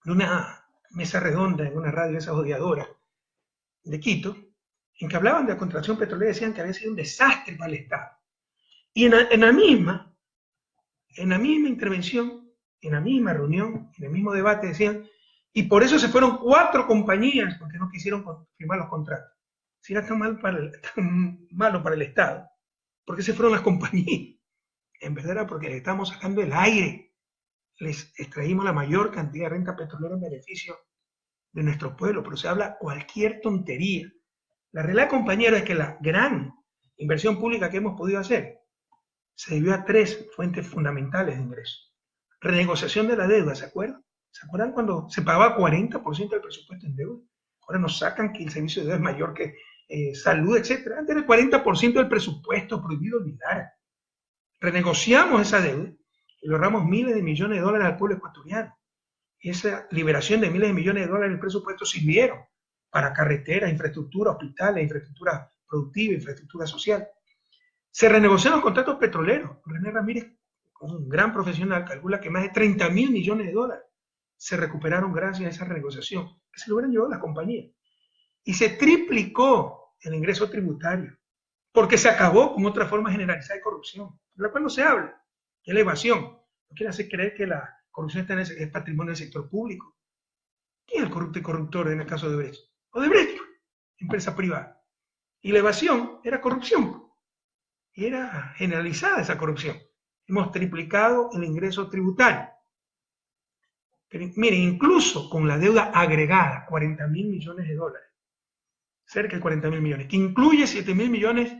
de una mesa redonda en una radio de esas odiadoras de Quito, en que hablaban de la contracción petrolera y decían que había sido un desastre para el Estado. Y en la misma intervención, en la misma reunión, en el mismo debate decían, y por eso se fueron 4 compañías porque no quisieron firmar los contratos. Si era tan malo para el Estado, ¿por qué se fueron las compañías? En verdad era porque le estábamos sacando el aire. Les extraímos la mayor cantidad de renta petrolera en beneficio de nuestro pueblo, pero se habla cualquier tontería. La realidad, compañero, es que la gran inversión pública que hemos podido hacer se debió a 3 fuentes fundamentales de ingresos. Renegociación de la deuda, ¿se acuerdan? ¿Se acuerdan cuando se pagaba 40% del presupuesto en deuda? Ahora nos sacan que el servicio de deuda es mayor que salud, etc. Antes era el 40% del presupuesto, prohibido olvidar. Renegociamos esa deuda y logramos miles de millones de dólares al pueblo ecuatoriano. Y esa liberación de miles de millones de dólares en el presupuesto sirvieron para carreteras, infraestructura, hospitales, infraestructura productiva, infraestructura social. Se renegociaron los contratos petroleros. René Ramírez, un gran profesional, calcula que más de 30.000 millones de dólares se recuperaron gracias a esa renegociación, que se lo hubieran llevado las compañías. Y se triplicó el ingreso tributario, porque se acabó con otra forma generalizada de corrupción, de la cual no se habla, que es la evasión. No quiere hacer creer que la corrupción está en el patrimonio del sector público. ¿Quién es el corrupto y corruptor en el caso de Odebrecht? Odebrecht, empresa privada. Y la evasión era corrupción. Y era generalizada esa corrupción. Hemos triplicado el ingreso tributario. Pero, miren, incluso con la deuda agregada, 40.000 millones de dólares, cerca de 40.000 millones, que incluye 7.000 millones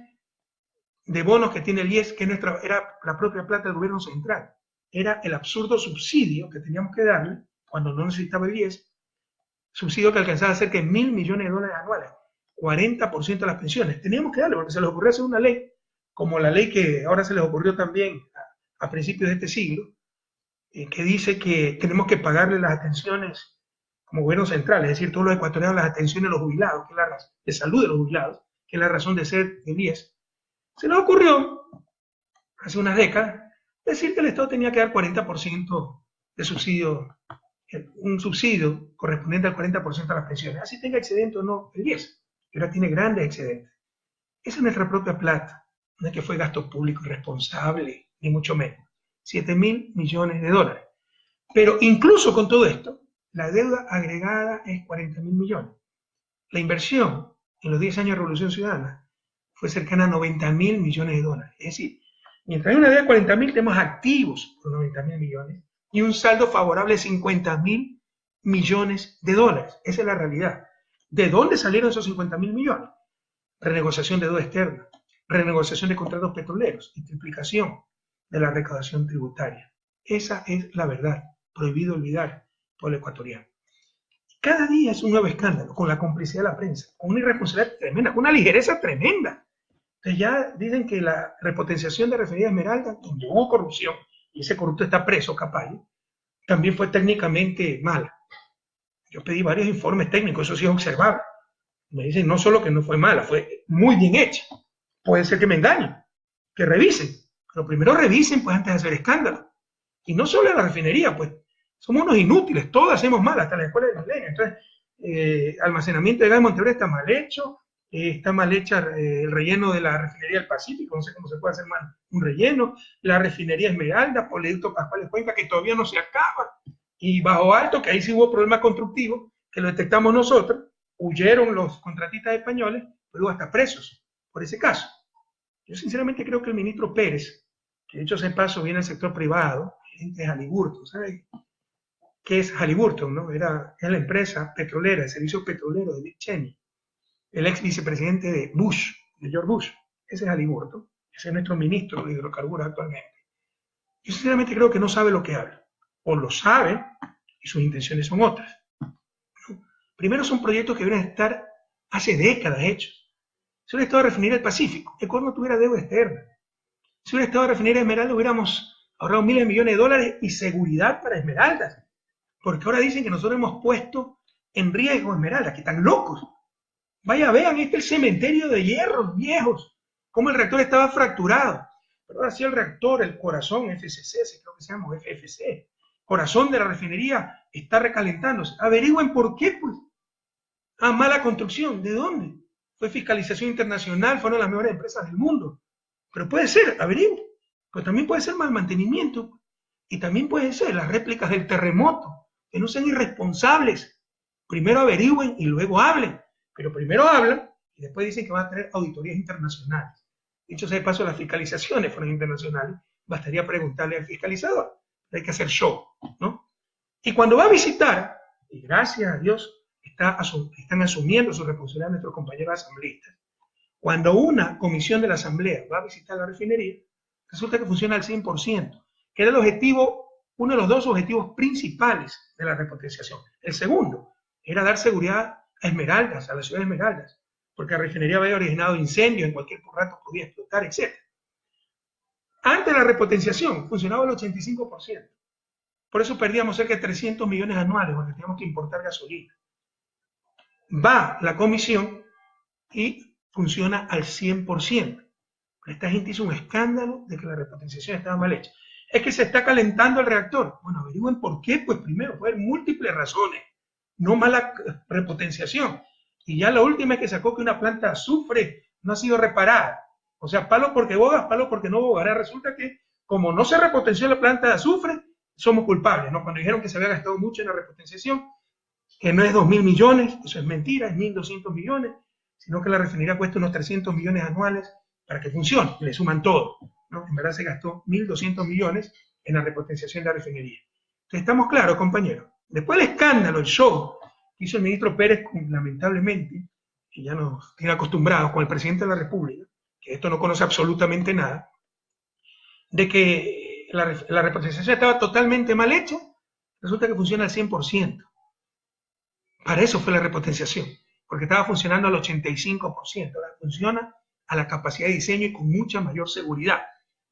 de bonos que tiene el IES, que era la propia plata del gobierno central. Era el absurdo subsidio que teníamos que darle cuando no necesitaba el IES, subsidio que alcanzaba cerca de 1.000 millones de dólares anuales, 40% de las pensiones. Teníamos que darle, porque se les ocurrió hacer una ley, como la ley que ahora se les ocurrió también a principios de este siglo, que dice que tenemos que pagarle las atenciones como gobierno central, es decir, todos los ecuatorianos las atenciones de los jubilados, que es la razón de salud de los jubilados, que es la razón de ser del IES. Se les ocurrió, hace unas décadas, decir que el Estado tenía que dar 40% de subsidio, un subsidio correspondiente al 40% de las pensiones, así tenga excedente o no el IES, que ahora tiene grandes excedentes. Esa es nuestra propia plata, no es que fue gasto público irresponsable, ni mucho menos. 7.000 millones de dólares. Pero incluso con todo esto, la deuda agregada es 40.000 millones. La inversión en los 10 años de Revolución Ciudadana fue cercana a 90.000 millones de dólares. Es decir, mientras hay una deuda de 40.000, tenemos activos por 90.000 millones y un saldo favorable de 50.000 millones de dólares. Esa es la realidad. ¿De dónde salieron esos 50.000 millones? Renegociación de deuda externa, renegociación de contratos petroleros y triplicación de la recaudación tributaria. Esa es la verdad, prohibido olvidar por el ecuatoriano. Cada día es un nuevo escándalo, con la complicidad de la prensa, con una irresponsabilidad tremenda, con una ligereza tremenda. Entonces ya dicen que la repotenciación de refinería Esmeralda, donde hubo corrupción, y ese corrupto está preso, Capayo, también fue técnicamente mala. Yo pedí varios informes técnicos, eso sí es observable. Me dicen no solo que no fue mala, fue muy bien hecha. Puede ser que me engañen, que revisen. Pero primero revisen pues antes de hacer escándalo. Y no solo en la refinería, pues somos unos inútiles, todos hacemos mal, hasta la escuela de las leyes. Entonces, almacenamiento de gas de Montevideo está mal hecho, está mal hecha el relleno de la refinería del Pacífico, no sé cómo se puede hacer mal un relleno, la refinería Esmeralda, Oleoducto Pascual de Cuenca, que todavía no se acaba. Y Bajo Alto, que ahí sí hubo problemas constructivos, que lo detectamos nosotros, huyeron los contratistas españoles, pero hubo hasta presos por ese caso. Yo sinceramente creo que el ministro Pérez, que dicho sea de paso viene del sector privado, gente de Halliburton, ¿sabes qué es Halliburton? ¿No? Es la empresa petrolera, el servicio petrolero de Dick Cheney, el ex vicepresidente de Bush, de George Bush. Ese es Halliburton, ese es nuestro ministro de hidrocarburos actualmente. Yo sinceramente creo que no sabe lo que habla, o lo sabe y sus intenciones son otras. Primero, son proyectos que deben estar hace décadas hechos. Si hubiera estado refinería del Pacífico, Ecuador no tuviera deuda externa. Si hubiera estado refinería Esmeralda, hubiéramos ahorrado miles de millones de dólares y seguridad para Esmeraldas. Porque ahora dicen que nosotros hemos puesto en riesgo Esmeraldas, que están locos. Vaya, vean, este es el cementerio de hierros viejos, cómo el reactor estaba fracturado. Pero ahora sí el reactor, el corazón, FCC, creo que se llama FFC, corazón de la refinería, está recalentándose. Averigüen por qué, pues. Ah, mala construcción. ¿De dónde? Fue fiscalización internacional, fueron las mejores empresas del mundo. Pero puede ser, averigüen. Pero también puede ser mal mantenimiento. Y también puede ser las réplicas del terremoto. Que no sean irresponsables. Primero averigüen y luego hablen. Pero primero hablan y después dicen que van a tener auditorías internacionales. Dicho sea de paso, las fiscalizaciones fueron internacionales. Bastaría preguntarle al fiscalizador. Hay que hacer show, ¿no? Y cuando va a visitar, y gracias a Dios están asumiendo su responsabilidad nuestros compañeros asambleístas, cuando una comisión de la Asamblea va a visitar la refinería, resulta que funciona al 100%, que era el objetivo, uno de los dos objetivos principales de la repotenciación. El segundo era dar seguridad a Esmeraldas, a la ciudad de Esmeraldas, porque la refinería había originado incendios, en cualquier rato podía explotar, etc. Antes de la repotenciación funcionaba el 85%. Por eso perdíamos cerca de 300 millones anuales porque teníamos que importar gasolina. Va la comisión y funciona al 100%. Esta gente hizo un escándalo de que la repotenciación estaba mal hecha. Es que se está calentando el reactor. Bueno, averigüen por qué. Pues primero, puede haber múltiples razones. No mala repotenciación. Y ya la última es que sacó que una planta de azufre no ha sido reparada. O sea, palo porque bogas, palo porque no bogas. Ahora resulta que como no se repotenció la planta de azufre, somos culpables, ¿no? Cuando dijeron que se había gastado mucho en la repotenciación, que no es 2.000 millones, eso es mentira, es 1.200 millones, sino que la refinería cuesta unos 300 millones anuales para que funcione, le suman todo, ¿no? En verdad se gastó 1.200 millones en la repotenciación de la refinería. Entonces estamos claros, compañeros. Después del escándalo, el show que hizo el ministro Pérez, lamentablemente, que ya nos tiene acostumbrados con el presidente de la República, que esto no conoce absolutamente nada, de que la repotenciación estaba totalmente mal hecha, resulta que funciona al 100%. Para eso fue la repotenciación, porque estaba funcionando al 85%. Ahora funciona a la capacidad de diseño y con mucha mayor seguridad.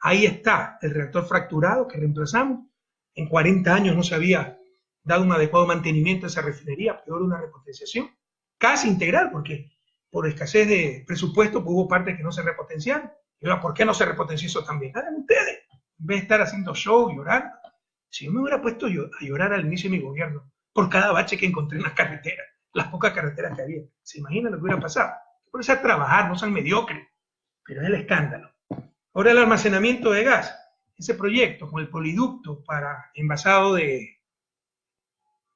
Ahí está el reactor fracturado que reemplazamos. En 40 años no se había dado un adecuado mantenimiento a esa refinería, peor una repotenciación. Casi integral, porque por escasez de presupuesto hubo partes que no se repotenciaron. Y ahora, ¿por qué no se repotenció eso también? Hagan ustedes, en vez de estar haciendo show, llorando. Si yo me hubiera puesto a llorar al inicio de mi gobierno por cada bache que encontré en las carreteras, las pocas carreteras que había, ¿se imaginan lo que hubiera pasado? Por eso a trabajar, no sean mediocres, pero es el escándalo. Ahora el almacenamiento de gas, ese proyecto con el poliducto para envasado de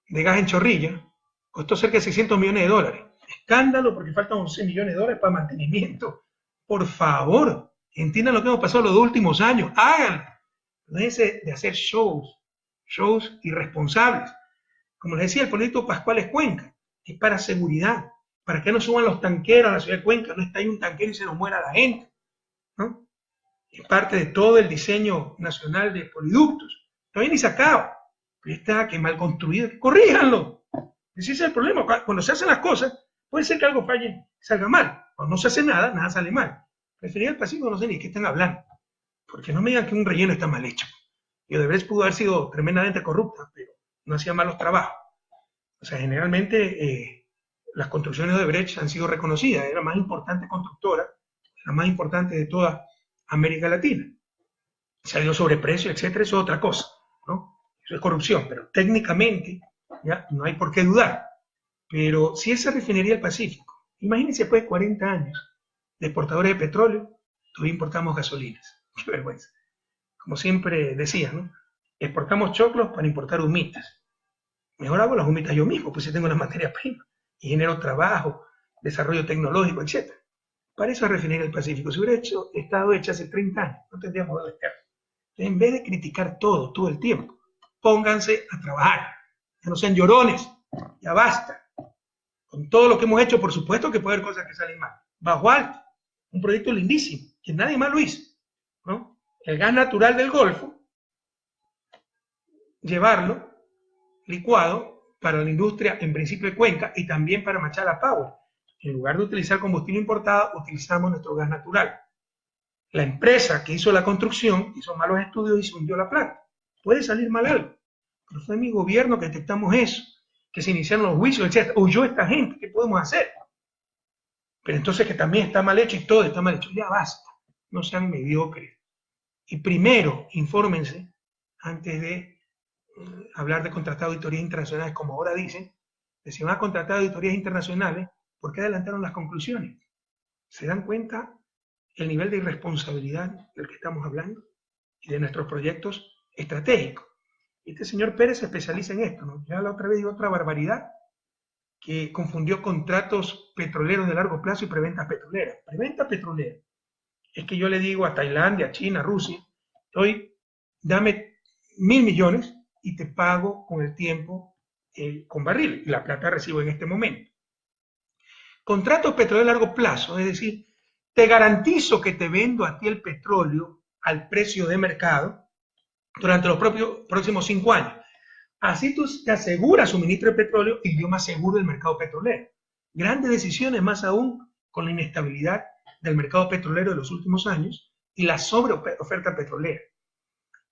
gas en Chorrilla, costó cerca de 600 millones de dólares. Escándalo porque faltan 11 millones de dólares para mantenimiento. Por favor, entiendan lo que hemos pasado los dos últimos años, háganlo. Déjense de hacer shows irresponsables. Como les decía, el proyecto Pascuales Cuenca es para seguridad, para que no suban los tanqueros a la ciudad de Cuenca, no está ahí un tanquero y se nos muera la gente, ¿no? Es parte de todo el diseño nacional de poliductos. Todavía ni se acaba, pero está que mal construido, corríjanlo. Ese es el problema. Cuando se hacen las cosas, puede ser que algo falle, salga mal. Cuando no se hace nada, nada sale mal. Refería al Pacífico, no sé ni de qué están hablando, porque no me digan que un relleno está mal hecho. Y Odebrecht pudo haber sido tremendamente corrupta, pero no hacía malos trabajos. O sea, generalmente las construcciones de Odebrecht han sido reconocidas, era la más importante constructora, la más importante de toda América Latina. Salió sobreprecio, etcétera, eso es otra cosa, ¿no? Eso es corrupción, pero técnicamente ya no hay por qué dudar. Pero si esa refinería del Pacífico, imagínense después de 40 años de exportadores de petróleo, todavía importamos gasolinas. Qué vergüenza. Como siempre decía, ¿no? Exportamos choclos para importar humitas. Mejor hago las gomitas yo mismo, pues si tengo las materias primas y genero trabajo, desarrollo tecnológico, etc. Para eso es Refinería del Pacífico. Si hubiera estado hecha hace 30 años, no tendríamos modelo externo. En vez de criticar todo el tiempo, pónganse a trabajar. Ya no sean llorones, ya basta. Con todo lo que hemos hecho, por supuesto que puede haber cosas que salen mal. Bajo Alto, un proyecto lindísimo, que nadie más lo hizo, ¿no? El gas natural del Golfo, llevarlo licuado para la industria, en principio de Cuenca, y también para Machala Power. En lugar de utilizar combustible importado, utilizamos nuestro gas natural. La empresa que hizo la construcción hizo malos estudios y se hundió la planta. Puede salir mal algo, pero fue mi gobierno que detectamos eso, que se iniciaron los juicios, etc. Huyó esta gente, ¿qué podemos hacer? Pero entonces que también está mal hecho y todo está mal hecho. Ya basta, no sean mediocres. Y primero, infórmense antes de hablar de contratar auditorías internacionales, como ahora dicen, que si van a contratar auditorías internacionales, ¿por qué adelantaron las conclusiones? ¿Se dan cuenta el nivel de irresponsabilidad del que estamos hablando y de nuestros proyectos estratégicos? Este señor Pérez se especializa en esto, ¿no? Ya la otra vez dijo otra barbaridad, que confundió contratos petroleros de largo plazo y preventas petroleras. Preventa petrolera es que yo le digo a Tailandia, China, Rusia, hoy dame 1.000 millones y te pago con el tiempo con barriles. Y la plata recibo en este momento. Contratos petroleros a largo plazo, es decir, te garantizo que te vendo a ti el petróleo al precio de mercado durante los próximos 5 años. Así tú te aseguras suministro de petróleo y yo me aseguro del mercado petrolero. Grandes decisiones, más aún con la inestabilidad del mercado petrolero de los últimos años y la sobreoferta petrolera.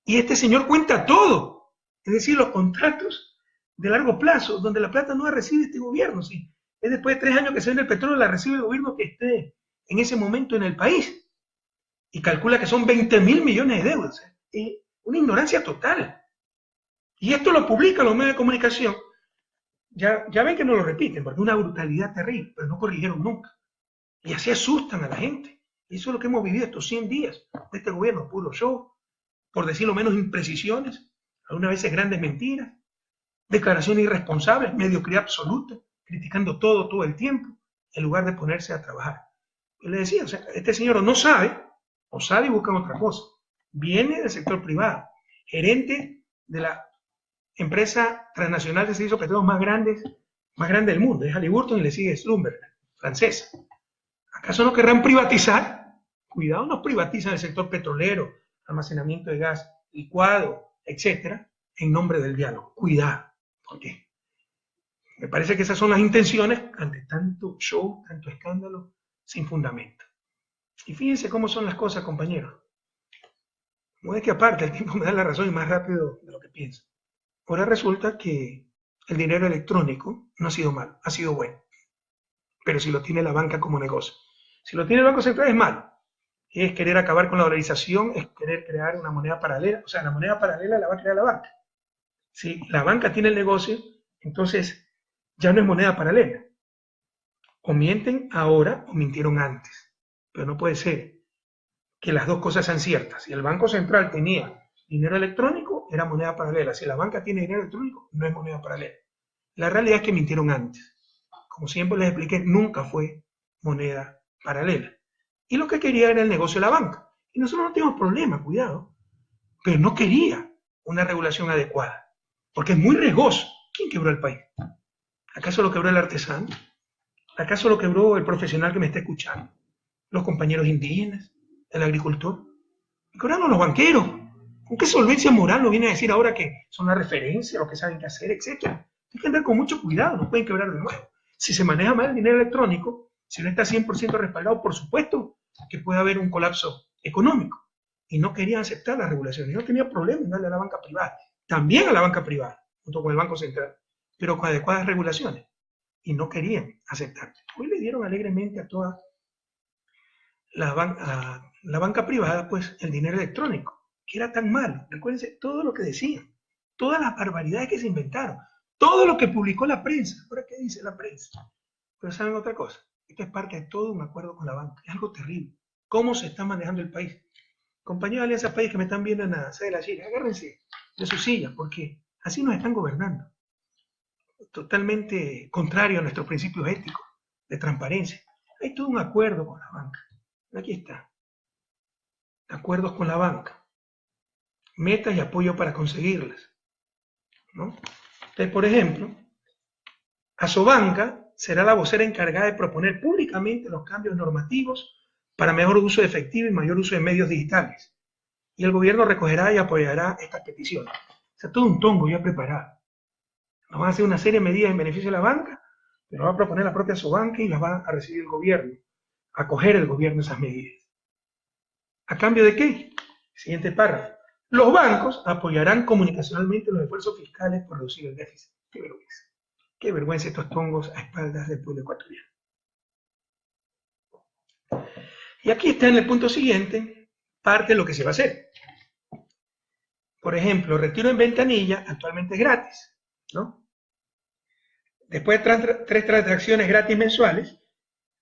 Y este señor cuenta todo, es decir, los contratos de largo plazo, donde la plata no la recibe este gobierno. ¿Sí? Es después de 3 años que se vende el petróleo, la recibe el gobierno que esté en ese momento en el país. Y calcula que son 20.000 millones de deudas. Una ignorancia total. Y esto lo publican los medios de comunicación. Ya ven que no lo repiten, porque es una brutalidad terrible, pero no corrigieron nunca. Y así asustan a la gente. Y eso es lo que hemos vivido estos 100 días de este gobierno, puro show, por decirlo menos imprecisiones, algunas veces grandes mentiras, declaraciones irresponsables, mediocridad absoluta, criticando todo el tiempo, en lugar de ponerse a trabajar. Yo le decía, o sea, este señor no sabe, o sabe y busca otra cosa. Viene del sector privado, gerente de la empresa transnacional de servicios petroleros más grande del mundo, es Halliburton y le sigue Schlumberger, francesa. ¿Acaso no querrán privatizar? Cuidado, nos privatizan el sector petrolero, almacenamiento de gas licuado, etcétera, en nombre del diálogo. Cuidado, porque me parece que esas son las intenciones ante tanto show, tanto escándalo, sin fundamento. Y fíjense cómo son las cosas, compañeros. No es que aparte, el tiempo me da la razón y más rápido de lo que pienso. Ahora resulta que el dinero electrónico no ha sido malo, ha sido bueno. Pero si lo tiene la banca como negocio. Si lo tiene el Banco Central es malo. Es querer acabar con la dolarización, es querer crear una moneda paralela. O sea, la moneda paralela la va a crear la banca. Si la banca tiene el negocio, entonces ya no es moneda paralela. O mienten ahora o mintieron antes. Pero no puede ser que las dos cosas sean ciertas. Si el Banco Central tenía dinero electrónico, era moneda paralela. Si la banca tiene dinero electrónico, no es moneda paralela. La realidad es que mintieron antes. Como siempre les expliqué, nunca fue moneda paralela. Y lo que quería era el negocio de la banca. Y nosotros no tenemos problema, cuidado. Pero no quería una regulación adecuada. Porque es muy riesgoso. ¿Quién quebró el país? ¿Acaso lo quebró el artesano? ¿Acaso lo quebró el profesional que me está escuchando? ¿Los compañeros indígenas? ¿El agricultor? ¿Y quebraron los banqueros? ¿Con qué solvencia moral nos viene a decir ahora que son la referencia, lo que saben qué hacer, etcétera? Hay que andar con mucho cuidado, no pueden quebrar de nuevo. Si se maneja mal el dinero electrónico, si no está 100% respaldado, por supuesto que puede haber un colapso económico. Y no querían aceptar las regulaciones. No tenía problema en darle a la banca privada. También a la banca privada, junto con el Banco Central, pero con adecuadas regulaciones. Y no querían aceptar. Hoy le dieron alegremente a toda la banca privada, pues, el dinero electrónico, que era tan malo. Recuérdense todo lo que decían, todas las barbaridades que se inventaron, todo lo que publicó la prensa. ¿Ahora qué dice la prensa? Pero ¿saben otra cosa? Esto es parte de todo un acuerdo con la banca. Es algo terrible. ¿Cómo se está manejando el país? Compañeros de Alianza País que me están viendo en la sede de la Chile, agárrense de sus sillas, porque así nos están gobernando. totalmente contrario a nuestros principios éticos de transparencia. Hay todo un acuerdo con la banca. Aquí está. Acuerdos con la banca. Metas y apoyo para conseguirlas, ¿no? Entonces, por ejemplo, Asobanca será la vocera encargada de proponer públicamente los cambios normativos para mejor uso efectivo y mayor uso de medios digitales. Y el gobierno recogerá y apoyará estas peticiones. O sea, todo un tongo ya preparado. Nos van a hacer una serie de medidas en beneficio de la banca, pero va a proponer la propia Asobanca y las va a recibir el gobierno, a acoger el gobierno esas medidas. ¿A cambio de qué? Siguiente párrafo. Los bancos apoyarán comunicacionalmente los esfuerzos fiscales por reducir el déficit. Qué vergüenza. Qué vergüenza estos tongos a espaldas del pueblo ecuatoriano. Y aquí está en el punto siguiente parte de lo que se va a hacer. Por ejemplo, retiro en ventanilla actualmente es gratis, ¿no? Después de 3 transacciones gratis mensuales,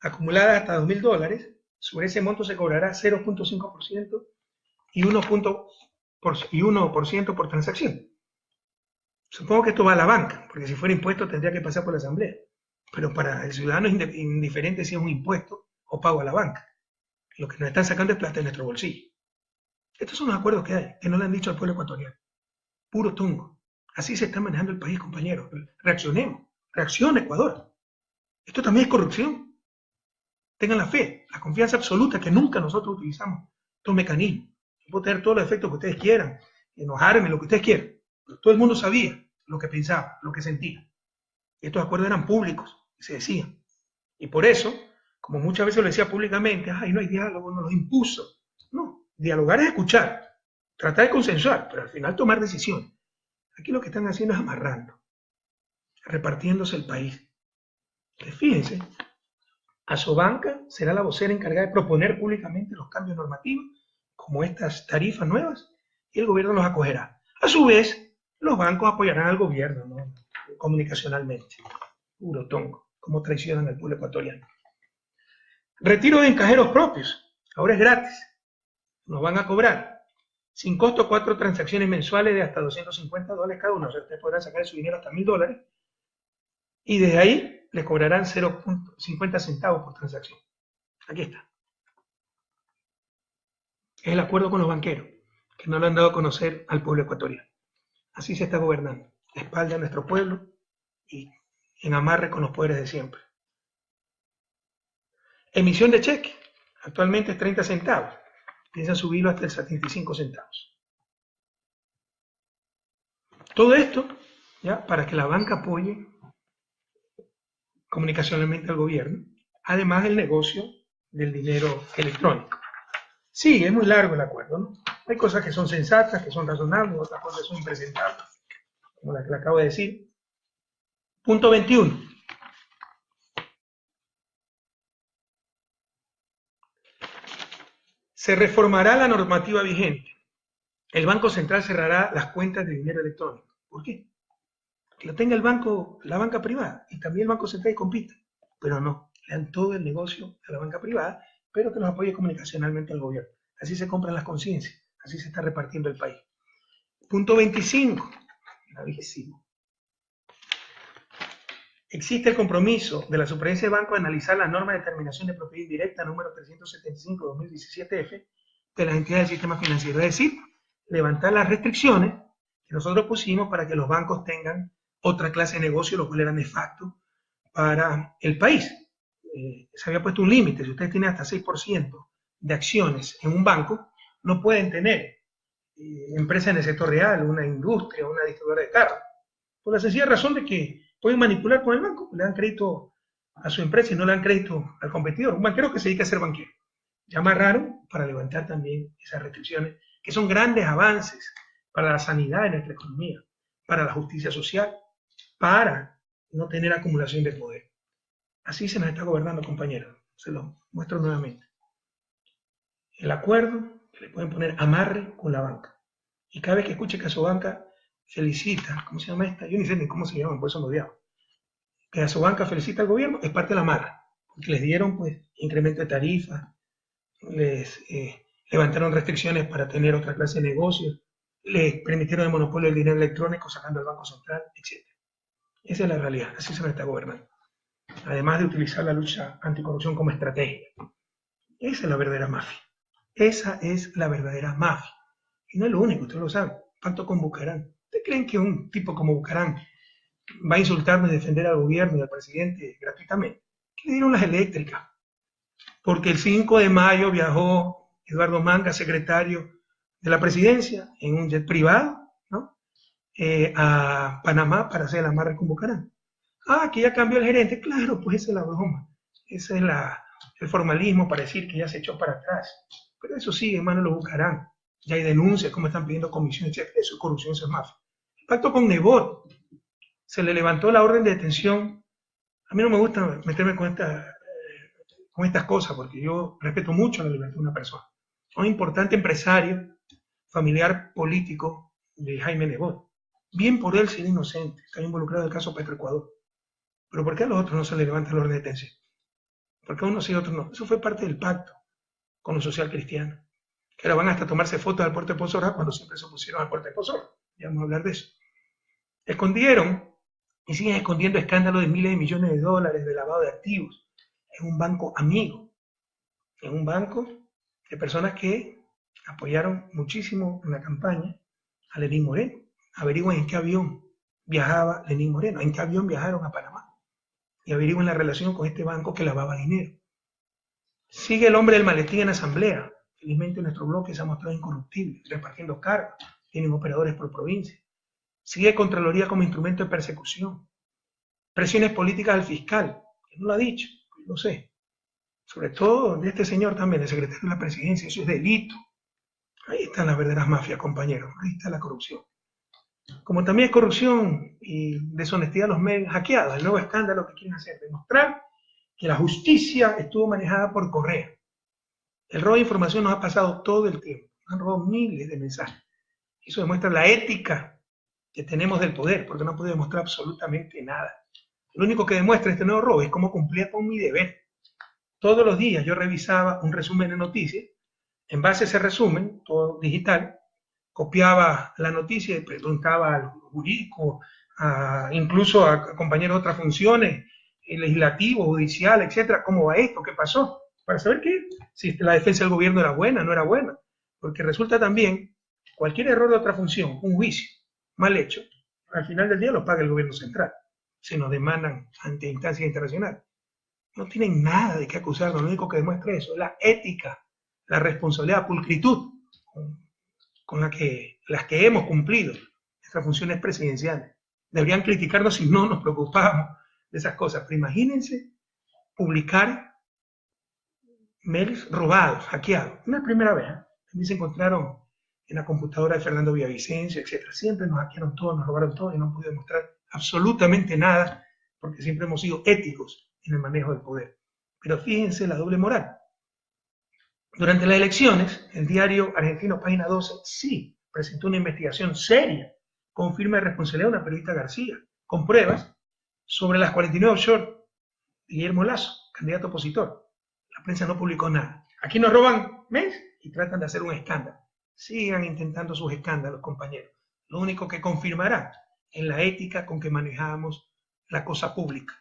acumuladas hasta $2.000, sobre ese monto se cobrará 0.5% y 1% por transacción. Supongo que esto va a la banca, porque si fuera impuesto tendría que pasar por la asamblea. Pero para el ciudadano es indiferente si es un impuesto o pago a la banca. Lo que nos están sacando es plata de nuestro bolsillo. Estos son los acuerdos que hay, que no le han dicho al pueblo ecuatoriano. Puro tongo. Así se está manejando el país, compañeros. Reaccionemos. Reacciona, Ecuador. Esto también es corrupción. Tengan la fe, la confianza absoluta que nunca nosotros utilizamos estos mecanismos. Yo puedo tener todos los efectos que ustedes quieran, enojarme, lo que ustedes quieran. Pero todo el mundo sabía lo que pensaba, lo que sentía. Y estos acuerdos eran públicos, y se decían. Y por eso, como muchas veces lo decía públicamente, ay, no hay diálogo, nos los impuso. No, dialogar es escuchar, tratar de consensuar, pero al final tomar decisiones. Aquí lo que están haciendo es amarrando, repartiéndose el país. Entonces, fíjense, Asobanca será la vocera encargada de proponer públicamente los cambios normativos, como estas tarifas nuevas, y el gobierno los acogerá. A su vez, los bancos apoyarán al gobierno, ¿no? Comunicacionalmente. Puro tongo, como traicionan al pueblo ecuatoriano. Retiro en cajeros propios, ahora es gratis, nos van a cobrar sin costo 4 transacciones mensuales de hasta $250 cada uno, o sea, ustedes podrán sacar su dinero hasta $1.000, y desde ahí le cobrarán 0.50 centavos por transacción. Aquí está. Es el acuerdo con los banqueros, que no lo han dado a conocer al pueblo ecuatoriano. Así se está gobernando, de espalda a nuestro pueblo y en amarre con los poderes de siempre. Emisión de cheque, actualmente es 30 centavos, piensan subirlo hasta el 75 centavos. Todo esto, ¿ya?, para que la banca apoye comunicacionalmente al gobierno, además del negocio del dinero electrónico. Sí, es muy largo el acuerdo, ¿no? Hay cosas que son sensatas, que son razonables, otras cosas que son impresentables, como la que le acabo de decir. Punto 21. Se reformará la normativa vigente. El Banco Central cerrará las cuentas de dinero electrónico. ¿Por qué? Que lo tenga el banco, la banca privada, y también el Banco Central compita. Pero no, le dan todo el negocio a la banca privada, pero que los apoye comunicacionalmente al gobierno. Así se compran las conciencias, así se está repartiendo el país. Punto 25. Gravísimo. Existe el compromiso de la Superintendencia de Banco de analizar la norma de determinación de propiedad indirecta número 375/2017F de las entidades del sistema financiero. Es decir, levantar las restricciones que nosotros pusimos para que los bancos tengan otra clase de negocio, lo cual era nefasto para el país. Se había puesto un límite. Si ustedes tienen hasta 6% de acciones en un banco, no pueden tener empresas en el sector real, una industria, una distribuidora de carros. Por la sencilla razón de que pueden manipular con el banco, le dan crédito a su empresa y no le dan crédito al competidor. Un banquero que se dedica a ser banquero. Ya amarraron para levantar también esas restricciones, que son grandes avances para la sanidad de nuestra economía, para la justicia social, para no tener acumulación de poder. Así se nos está gobernando, compañeros. Se lo muestro nuevamente. El acuerdo que le pueden poner amarre con la banca. Y cada vez que escuche que Asobanca felicita, ¿cómo se llama esta? Yo ni sé ni cómo se llama, por eso me odiaba. Que Asobanca felicita al gobierno, es parte de la amarra, porque les dieron pues incremento de tarifas, les levantaron restricciones para tener otra clase de negocios, les permitieron el monopolio del dinero electrónico sacando al Banco Central, etc. Esa es la realidad, así se nos está gobernando. Además de utilizar la lucha anticorrupción como estrategia. Esa es la verdadera mafia. Esa es la verdadera mafia. Y no es lo único, ustedes lo saben. Pacto con Bucarán. ¿Ustedes creen que un tipo como Bucarán va a insultarme y defender al gobierno y al presidente gratuitamente? ¿Qué le dieron las eléctricas? Porque el 5 de mayo viajó Eduardo Manga, secretario de la presidencia, en un jet privado, ¿no? A Panamá para hacer el amarre con Bucarán. Ah, que ya cambió el gerente. Claro, pues esa es la broma. Ese es el formalismo para decir que ya se echó para atrás. Pero eso sí, hermano, lo buscarán. Ya hay denuncias, como están pidiendo comisiones, etc. Eso es corrupción, eso es mafia. El pacto con Nebot, se le levantó la orden de detención. A mí no me gusta meterme con estas cosas, porque yo respeto mucho la libertad de una persona. Un importante empresario, familiar político de Jaime Nebot. Bien por él ser inocente, está involucrado en el caso Petroecuador. Pero ¿por qué a los otros no se les levanta el orden de detención? ¿Por qué a unos sí y a otros no? Eso fue parte del pacto con los social cristianos. Que ahora van hasta tomarse fotos al puerto de Pozorra cuando siempre se opusieron al puerto de Pozorra. Ya vamos a hablar de eso. Escondieron y siguen escondiendo escándalos de miles de millones de dólares de lavado de activos en un banco amigo, en un banco de personas que apoyaron muchísimo en la campaña a Lenín Moreno. Averigüen en qué avión viajaba Lenín Moreno, en qué avión viajaron a Panamá y averigüen la relación con este banco que lavaba dinero. Sigue el hombre del maletín en asamblea. Felizmente nuestro bloque se ha mostrado incorruptible, repartiendo cargos, tienen operadores por provincia. Sigue Contraloría como instrumento de persecución. Presiones políticas al fiscal, que no lo ha dicho, lo sé. Sobre todo de este señor también, el secretario de la presidencia, eso es delito. Ahí están las verdaderas mafias, compañeros, ahí está la corrupción. Como también es corrupción y deshonestidad de los medios hackeados, el nuevo escándalo que quieren hacer, demostrar que la justicia estuvo manejada por Correa. El robo de información nos ha pasado todo el tiempo, nos han robado miles de mensajes. Eso demuestra la ética que tenemos del poder, porque no puede demostrar absolutamente nada. Lo único que demuestra este nuevo robo es cómo cumplía con mi deber. Todos los días yo revisaba un resumen de noticias, en base a ese resumen, todo digital, copiaba la noticia y preguntaba a los jurídicos, incluso a compañeros de otras funciones, legislativo, judicial, etcétera, cómo va esto, qué pasó, para saber si la defensa del gobierno era buena, no era buena, porque resulta también cualquier error de otra función, un juicio mal hecho, al final del día lo paga el gobierno central, se nos demandan ante instancias internacionales. No tienen nada de qué acusarnos, lo único que demuestra eso es la ética, la responsabilidad, la pulcritud con las que hemos cumplido nuestras funciones presidenciales. Deberían criticarnos si no nos preocupamos de esas cosas, pero imagínense publicar mails robados, hackeados. No es la primera vez, también se encontraron en la computadora de Fernando Villavicencio, etc. Siempre nos hackearon todo, nos robaron todo y no pude demostrar absolutamente nada porque siempre hemos sido éticos en el manejo del poder. Pero fíjense la doble moral. Durante las elecciones, el diario argentino Página 12 sí presentó una investigación seria con firma de responsabilidad de una periodista García, con pruebas sobre las 49 offshore de Guillermo Lasso, candidato opositor. La prensa no publicó nada. Aquí nos roban mes y tratan de hacer un escándalo. Sigan intentando sus escándalos, compañeros. Lo único que confirmará es la ética con que manejamos la cosa pública.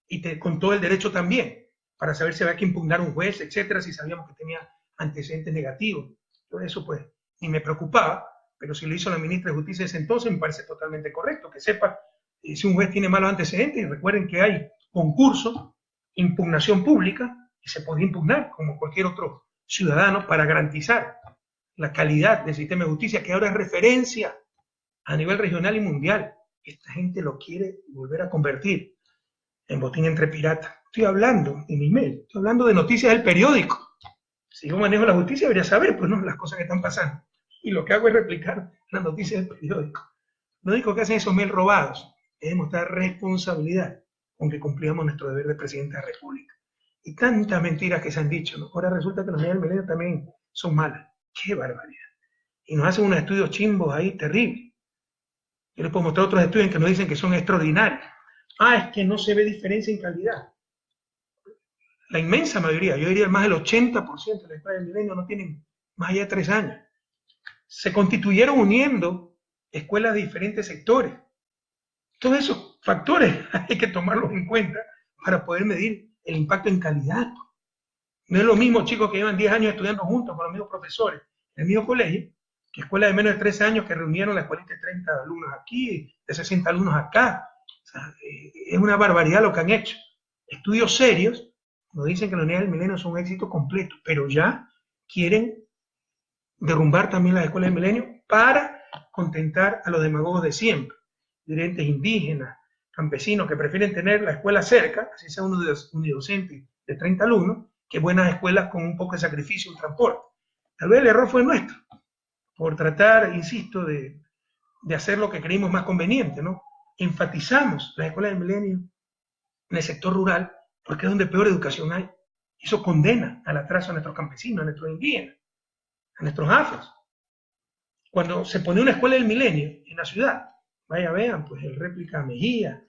Y con todo el derecho también, para saber si había que impugnar un juez, etcétera, si sabíamos que tenía antecedentes negativos. Todo eso, pues, ni me preocupaba, pero si lo hizo la ministra de Justicia ese entonces, me parece totalmente correcto, que sepa si un juez tiene malos antecedentes, y recuerden que hay concurso, impugnación pública, y se puede impugnar como cualquier otro ciudadano para garantizar la calidad del sistema de justicia, que ahora es referencia a nivel regional y mundial. Esta gente lo quiere volver a convertir en botín entre piratas. Estoy hablando en mi email, estoy hablando de noticias del periódico. Si yo manejo la justicia, debería saber, pues no, las cosas que están pasando. Y lo que hago es replicar las noticias del periódico. Lo único que hacen esos mails robados es demostrar responsabilidad con que cumplíamos nuestro deber de presidente de la República. Y tantas mentiras que se han dicho, ¿no? Ahora resulta que los medios del milenio también son malas. ¡Qué barbaridad! Y nos hacen unos estudios chimbos ahí terribles. Yo les puedo mostrar otros estudios que nos dicen que son extraordinarios. Es que no se ve diferencia en calidad. La inmensa mayoría, yo diría más del 80% de las escuelas del milenio no tienen más allá de 3 años. Se constituyeron uniendo escuelas de diferentes sectores. Todo eso factores hay que tomarlos en cuenta para poder medir el impacto en calidad. No es lo mismo chicos que llevan 10 años estudiando juntos con los mismos profesores en el mismo colegio, que escuelas de menos de 13 años que reunieron la escuelita de 30 alumnos aquí, de 60 alumnos acá. O sea, es una barbaridad lo que han hecho. Estudios serios nos dicen que la Unidad del Milenio es un éxito completo, pero ya quieren derrumbar también las escuelas del Milenio para contentar a los demagogos de siempre, dirigentes indígenas, campesinos que prefieren tener la escuela cerca, así sea un unidocente de 30 alumnos, que buenas escuelas con un poco de sacrificio en transporte. Tal vez el error fue nuestro, por tratar, insisto, de hacer lo que creímos más conveniente, ¿no? Enfatizamos las escuelas del Milenio en el sector rural porque es donde peor educación hay. Eso condena al atraso a nuestros campesinos, a nuestros indígenas, a nuestros afros. Cuando se pone una escuela del Milenio en la ciudad, vaya vean, pues el réplica Mejía,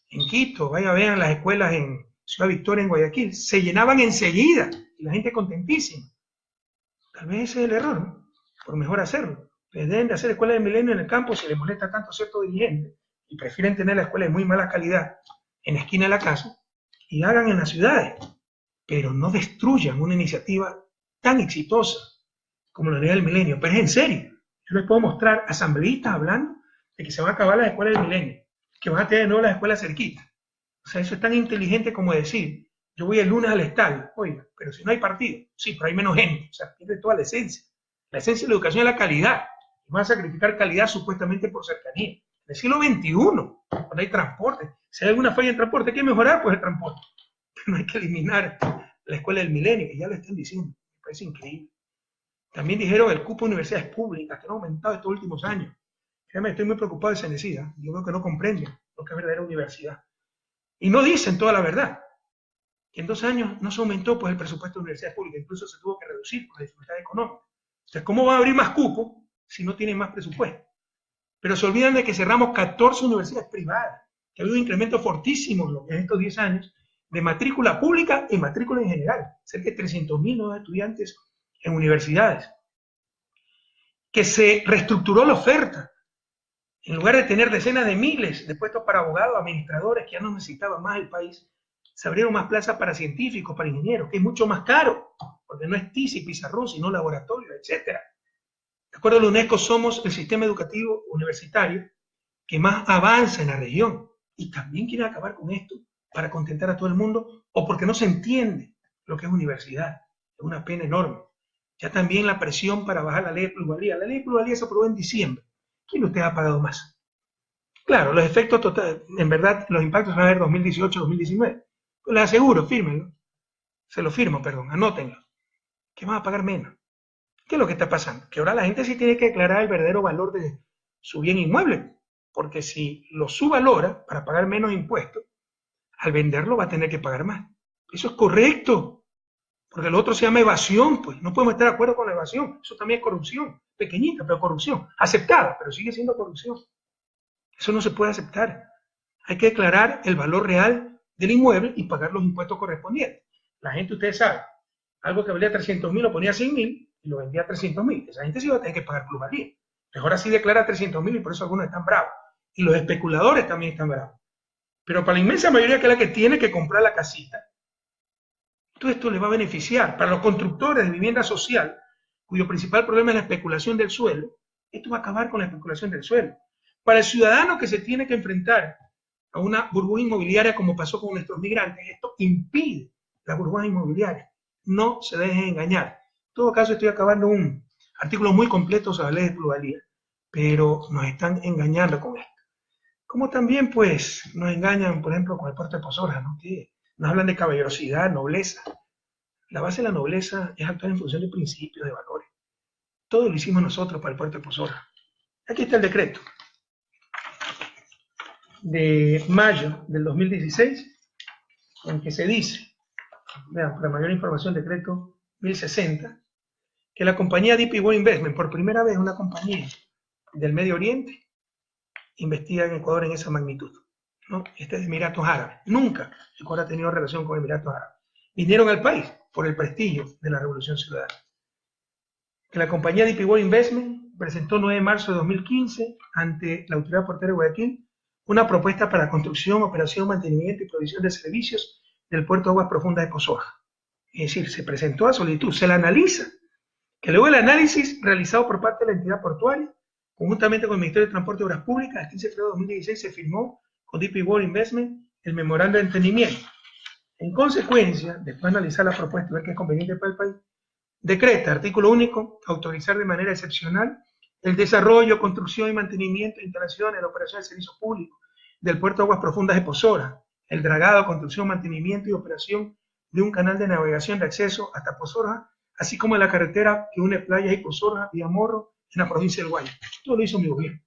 en Quito, vaya vean las escuelas en Ciudad Victoria, en Guayaquil, se llenaban enseguida y la gente contentísima. Tal vez ese es el error, ¿no? Por mejor hacerlo. Les deben de hacer escuelas del Milenio en el campo si les molesta tanto a ciertos dirigentes y prefieren tener la escuela de muy mala calidad en la esquina de la casa y hagan en las ciudades, pero no destruyan una iniciativa tan exitosa como la Unidad del Milenio. Pero es en serio. Yo les puedo mostrar asambleístas hablando de que se van a acabar las escuelas del Milenio, que van a tener de nuevo las escuelas cerquitas. O sea, eso es tan inteligente como decir, yo voy el lunes al estadio, oiga, pero si no hay partido, sí, pero hay menos gente, o sea, pierde toda la esencia. La esencia de la educación es la calidad. Y van a sacrificar calidad supuestamente por cercanía. En el siglo XXI, cuando hay transporte, si hay alguna falla en transporte, hay que mejorar pues el transporte. Pero no hay que eliminar la escuela del Milenio, que ya lo están diciendo. Me parece increíble. También dijeron el cupo de universidades públicas, que han aumentado estos últimos años. Créanme, estoy muy preocupado de esa necesidad. Yo creo que no comprenden lo que es verdadera universidad. Y no dicen toda la verdad. Que en 2 años no se aumentó pues, el presupuesto de universidades públicas, incluso se tuvo que reducir por la dificultad económica. Entonces, ¿cómo van a abrir más cupos si no tienen más presupuesto? Pero se olvidan de que cerramos 14 universidades privadas, que ha habido un incremento fortísimo en estos 10 años de matrícula pública y matrícula en general, cerca de 300.000 nuevos estudiantes en universidades. Que se reestructuró la oferta. En lugar de tener decenas de miles de puestos para abogados, administradores, que ya no necesitaba más el país, se abrieron más plazas para científicos, para ingenieros, que es mucho más caro, porque no es TIC y pizarrón, sino laboratorio, etc. De acuerdo a la UNESCO, somos el sistema educativo universitario que más avanza en la región. Y también quieren acabar con esto para contentar a todo el mundo o porque no se entiende lo que es universidad. Es una pena enorme. Ya también la presión para bajar la ley de plusvalía. La ley de plusvalía se aprobó en diciembre. ¿Quién de ustedes ha pagado más? Claro, los efectos totales, en verdad, los impactos van a ver 2018-2019. Pues les aseguro, fírmenlo. Se lo firmo, perdón, anótenlo. Que van a pagar menos. ¿Qué es lo que está pasando? Que ahora la gente sí tiene que declarar el verdadero valor de su bien inmueble. Porque si lo subvalora para pagar menos impuestos, al venderlo va a tener que pagar más. Eso es correcto. Porque lo otro se llama evasión, pues. No podemos estar de acuerdo con la evasión. Eso también es corrupción. Pequeñita, pero corrupción. Aceptada, pero sigue siendo corrupción. Eso no se puede aceptar. Hay que declarar el valor real del inmueble y pagar los impuestos correspondientes. La gente, ustedes saben, algo que valía 300.000 lo ponía a 100.000 y lo vendía a 300.000. Esa gente sí va a tener que pagar plusvalía. Mejor así declara 300.000 y por eso algunos están bravos. Y los especuladores también están bravos. Pero para la inmensa mayoría, que es la que tiene que comprar la casita, todo esto les va a beneficiar. Para los constructores de vivienda social, cuyo principal problema es la especulación del suelo, esto va a acabar con la especulación del suelo. Para el ciudadano que se tiene que enfrentar a una burbuja inmobiliaria como pasó con nuestros migrantes, esto impide la burbuja inmobiliaria. No se dejen engañar. En todo caso, estoy acabando un artículo muy completo sobre la ley de plusvalía, pero nos están engañando con esto. Como también, pues, nos engañan, por ejemplo, con el puerto de Posorga, ¿no? Que nos hablan de caballerosidad, nobleza. La base de la nobleza es actuar en función de principios, de valores. Todo lo hicimos nosotros para el puerto de Posorga. Aquí está el decreto de mayo del 2016, en que se dice, vean, para mayor información, decreto 1060, que la compañía DP World Investment, por primera vez una compañía del Medio Oriente, investiga en Ecuador en esa magnitud, ¿no? Este es de Emiratos Árabes. Nunca Ecuador ha tenido relación con Emiratos Árabes. Vinieron al país por el prestigio de la Revolución Ciudadana. Que la compañía DP World Investment presentó 9 de marzo de 2015 ante la Autoridad Portuaria de Guayaquil una propuesta para construcción, operación, mantenimiento y provisión de servicios del puerto de aguas profundas de Pozoja. Es decir, se presentó a solicitud, se la analiza, que luego el análisis realizado por parte de la entidad portuaria, conjuntamente con el Ministerio de Transporte y Obras Públicas, el 15 de febrero de 2016 se firmó con DP World Investment el memorando de entendimiento. En consecuencia, después de analizar la propuesta y ver que es conveniente para el país, decreta, artículo único, autorizar de manera excepcional el desarrollo, construcción y mantenimiento de instalaciones de operación de servicios públicos del puerto de aguas profundas de Pozoja, el dragado, construcción, mantenimiento y operación de un canal de navegación de acceso hasta Pozoja, así como de la carretera que une Playas y Pozoja vía Morro en la provincia del Guayas. Todo lo hizo mi gobierno.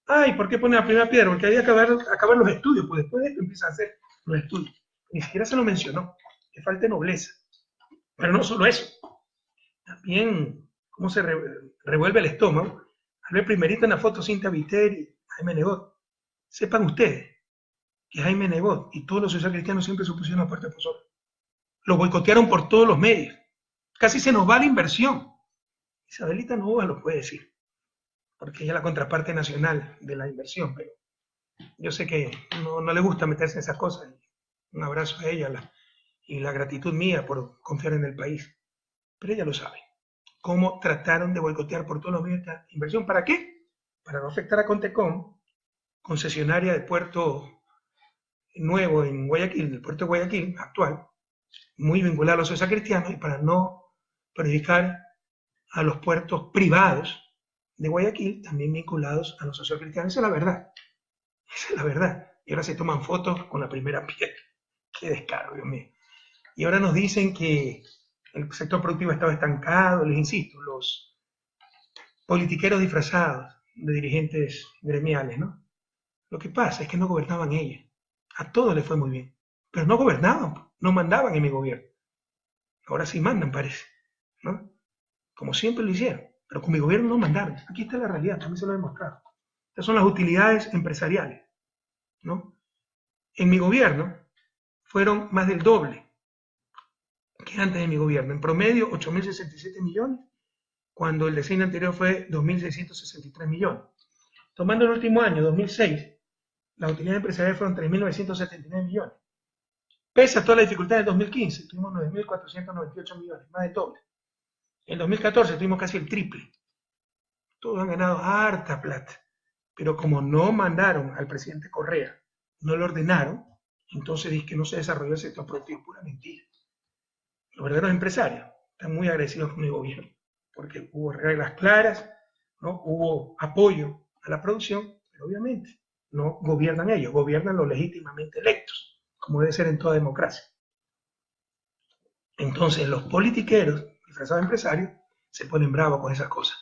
Ay, ¿por qué pone la primera piedra? Porque había que acabar los estudios, pues después de esto empiezan a hacer los estudios. Ni siquiera se lo mencionó, que falta nobleza. Pero no solo eso, también cómo se revuelve el estómago al ver primerito en la foto Cintia Viteri y Jaime Nebot. Sepan ustedes que Jaime Nebot y todos los socialcristianos siempre se opusieron a Puerto de Pozoja. Lo boicotearon por todos los medios. Casi se nos va la inversión. Isabelita Novoa lo puede decir, porque ella es la contraparte nacional de la inversión, pero yo sé que no le gusta meterse en esas cosas. Un abrazo a ella y la gratitud mía por confiar en el país. Pero ella lo sabe. Cómo trataron de boicotear por todos los medios esta inversión. ¿Para qué? Para no afectar a Contecom, concesionaria de puerto nuevo en Guayaquil, del puerto de Guayaquil actual, muy vinculado a los socialcristianos, y para no perjudicar a los puertos privados de Guayaquil, también vinculados a los socialcristianos. Esa es la verdad. Esa es la verdad. Y ahora se toman fotos con la primera piedra. Qué descaro, Dios mío. Y ahora nos dicen que el sector productivo estaba estancado. Les insisto, los politiqueros disfrazados de dirigentes gremiales, ¿no? Lo que pasa es que no gobernaban ellos. A todos les fue muy bien. Pero no gobernaban, no mandaban en mi gobierno. Ahora sí mandan, parece, ¿no? Como siempre lo hicieron. Pero con mi gobierno no mandaron. Aquí está la realidad, también se lo he demostrado. Estas son las utilidades empresariales, ¿no? En mi gobierno fueron más del doble que antes de mi gobierno. En promedio, 8.067 millones, cuando el decenio anterior fue 2.663 millones. Tomando el último año, 2006, las utilidades empresariales fueron 3.979 millones. Pese a todas las dificultades del 2015, tuvimos 9.498 millones, más del doble. En 2014 tuvimos casi el triple. Todos han ganado harta plata. Pero como no mandaron al presidente Correa, no lo ordenaron, entonces es que no se desarrolló el sector productivo. Pura mentira. Los verdaderos empresarios están muy agradecidos con el gobierno, porque hubo reglas claras, ¿no? Hubo apoyo a la producción, pero obviamente no gobiernan ellos, gobiernan los legítimamente electos, como debe ser en toda democracia. Entonces los politiqueros, disfrazados empresarios, se ponen bravos con esas cosas.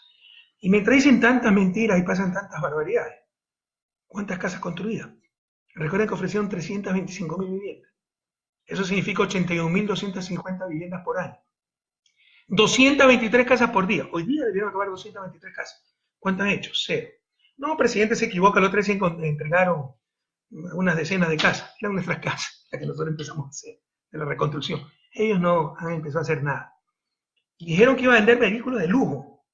Y mientras dicen tantas mentiras y pasan tantas barbaridades, ¿cuántas casas construidas? Recuerden que ofrecieron 325.000 viviendas. Eso significa 81.250 viviendas por año. 223 casas por día. Hoy día debieron acabar 223 casas. ¿Cuántas han hecho? Cero. No, presidente, se equivoca. El otro día entregaron unas decenas de casas. Eran nuestras casas, las que nosotros empezamos a hacer, de la reconstrucción. Ellos no han empezado a hacer nada. Y dijeron que iba a vender vehículos de lujo,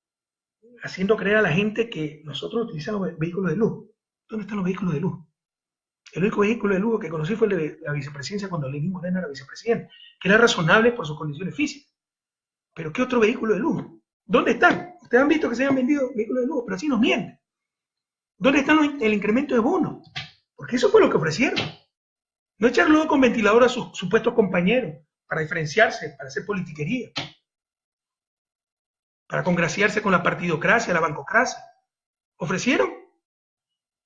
haciendo creer a la gente que nosotros utilizamos vehículos de lujo. ¿Dónde están los vehículos de lujo? El único vehículo de lujo que conocí fue el de la vicepresidencia cuando Lenín Moreno era vicepresidente, que era razonable por sus condiciones físicas. ¿Pero qué otro vehículo de lujo? ¿Dónde están? Ustedes han visto que se hayan vendido vehículos de lujo, pero así nos mienten. ¿Dónde está el incremento de bonos? Porque eso fue lo que ofrecieron. No echar luego con ventilador a sus supuestos compañeros para diferenciarse, para hacer politiquería, para congraciarse con la partidocracia, la bancocracia. Ofrecieron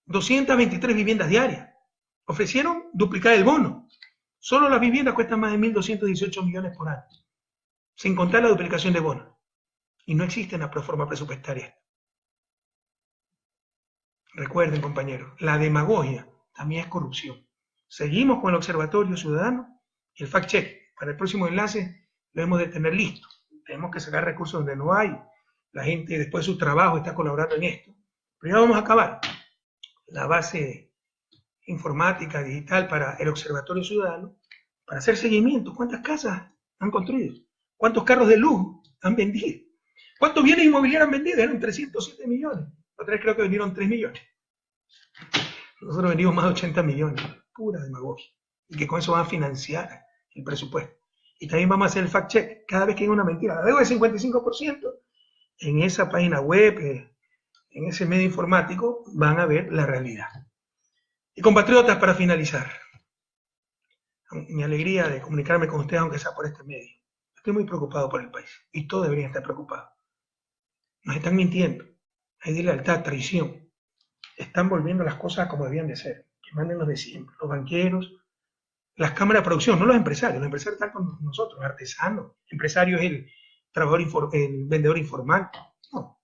223 viviendas diarias. Ofrecieron duplicar el bono. Solo las viviendas cuestan más de 1.218 millones por año, sin contar la duplicación de bonos. Y no existe en la proforma presupuestaria. Recuerden, compañeros, la demagogia también es corrupción. Seguimos con el Observatorio Ciudadano y el fact-check. Para el próximo enlace lo hemos de tener listo. Tenemos que sacar recursos donde no hay. La gente después de su trabajo está colaborando en esto. Pero ya vamos a acabar. La base informática digital para el Observatorio Ciudadano, para hacer seguimiento. ¿Cuántas casas han construido? ¿Cuántos carros de lujo han vendido? ¿Cuántos bienes inmobiliarios han vendido? Eran 307 millones. Otra vez creo que vendieron 3 millones. Nosotros vendimos más de 80 millones, pura demagogia. Y que con eso van a financiar el presupuesto. Y también vamos a hacer el fact check. Cada vez que hay una mentira, la deuda del 55%, en esa página web, en ese medio informático, van a ver la realidad. Y compatriotas, para finalizar, mi alegría de comunicarme con ustedes, aunque sea por este medio. Estoy muy preocupado por el país y todos deberían estar preocupados. Nos están mintiendo. Hay deslealtad, traición. Están volviendo las cosas como debían de ser. Que manden los de siempre, los banqueros, las cámaras de producción, no los empresarios. Los empresarios están con nosotros, artesanos. Empresario es el trabajador, el vendedor informal. No,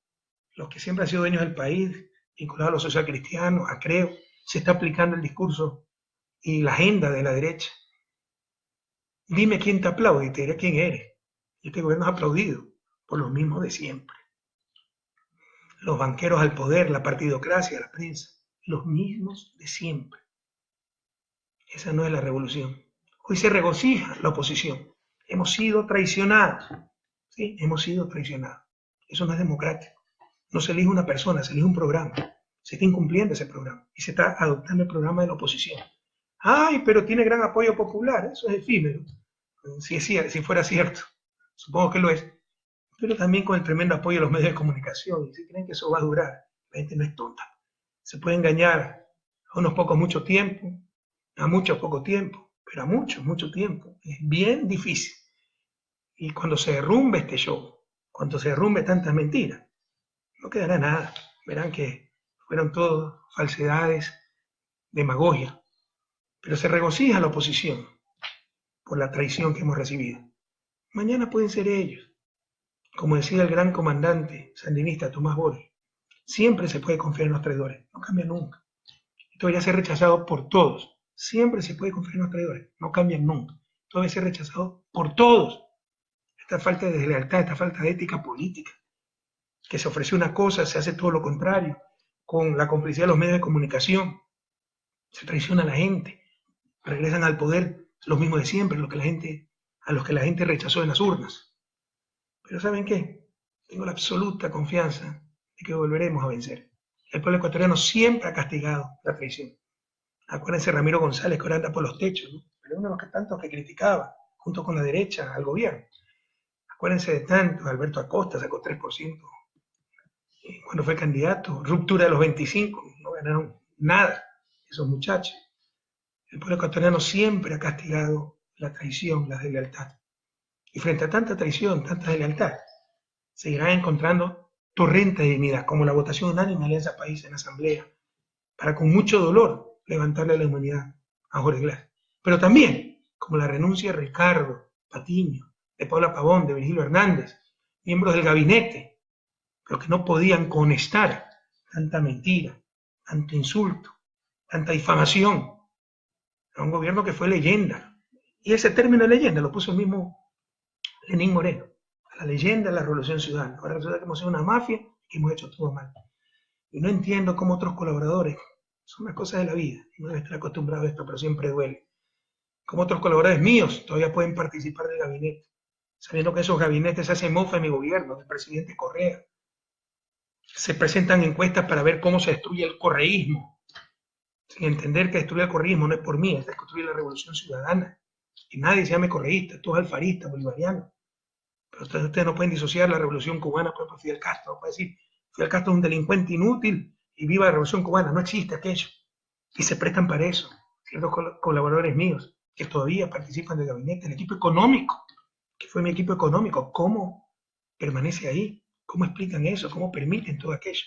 los que siempre han sido dueños del país, vinculados a los social cristianos, a Creo, se está aplicando el discurso y la agenda de la derecha. Dime quién te aplaude y te diré quién eres. Y este gobierno es aplaudido por los mismos de siempre. Los banqueros al poder, la partidocracia, la prensa, los mismos de siempre. Esa no es la revolución. Hoy se regocija la oposición. Hemos sido traicionados. ¿Sí? Hemos sido traicionados. Eso no es democrático. No se elige una persona, se elige un programa. Se está incumpliendo ese programa y se está adoptando el programa de la oposición. Ay, pero tiene gran apoyo popular. Eso es efímero. Si fuera cierto. Supongo que lo es. Pero también con el tremendo apoyo de los medios de comunicación. Y si creen que eso va a durar, la gente no es tonta. Se puede engañar a unos pocos mucho tiempo, a mucho poco tiempo, pero a mucho, mucho tiempo. Es bien difícil. Y cuando se derrumbe este show, cuando se derrumbe tantas mentiras, no quedará nada. Verán que fueron todo falsedades, demagogia. Pero se regocija la oposición por la traición que hemos recibido. Mañana pueden ser ellos. Como decía el gran comandante sandinista Tomás Boris, siempre se puede confiar en los traidores, no cambia nunca. Esto debería ser rechazado por todos. Siempre se puede confiar en los traidores, no cambian nunca. Esto debe ser rechazado por todos. Esta falta de lealtad, esta falta de ética política, que se ofreció una cosa, se hace todo lo contrario, con la complicidad de los medios de comunicación, se traiciona a la gente, regresan al poder los mismos de siempre, a los que la gente rechazó en las urnas. Pero ¿saben qué? Tengo la absoluta confianza de que volveremos a vencer. El pueblo ecuatoriano siempre ha castigado la traición. Acuérdense Ramiro González, que ahora anda por los techos, ¿no? Pero uno de los tantos que criticaba, junto con la derecha, al gobierno. Acuérdense de tantos, Alberto Acosta sacó 3% cuando fue candidato, ruptura de los 25, no ganaron nada esos muchachos. El pueblo ecuatoriano siempre ha castigado la traición, la deslealtad. Y frente a tanta traición, tanta deslealtad, seguirán encontrando torrente de dignidad, como la votación unánime de Alianza País en la Asamblea, para con mucho dolor levantarle la inmunidad a Jorge Glass. Pero también, como la renuncia de Ricardo Patiño, de Paula Pavón, de Virgilio Hernández, miembros del gabinete, pero que no podían conectar tanta mentira, tanto insulto, tanta difamación a un gobierno que fue leyenda. Y ese término de leyenda lo puso el mismo Lenín Moreno, a la leyenda de la Revolución Ciudadana. Ahora resulta que hemos sido una mafia y que hemos hecho todo mal. Y no entiendo cómo otros colaboradores, son las cosas de la vida, no debe estar acostumbrado a esto, pero siempre duele, como otros colaboradores míos todavía pueden participar del gabinete, sabiendo que esos gabinetes hacen mofa en mi gobierno, del presidente Correa. Se presentan encuestas para ver cómo se destruye el correísmo, sin entender que destruir el correísmo no es por mí, es destruir la revolución ciudadana. Y nadie se llame correísta, todo es alfarista, bolivariano. Pero ustedes no pueden disociar la revolución cubana por Fidel Castro, no pueden decir Fidel Castro es un delincuente inútil y viva la revolución cubana, no existe aquello. Y se prestan para eso, ciertos colaboradores míos que todavía participan del gabinete, el equipo económico, que fue mi equipo económico, ¿cómo permanece ahí? ¿Cómo explican eso? ¿Cómo permiten todo aquello?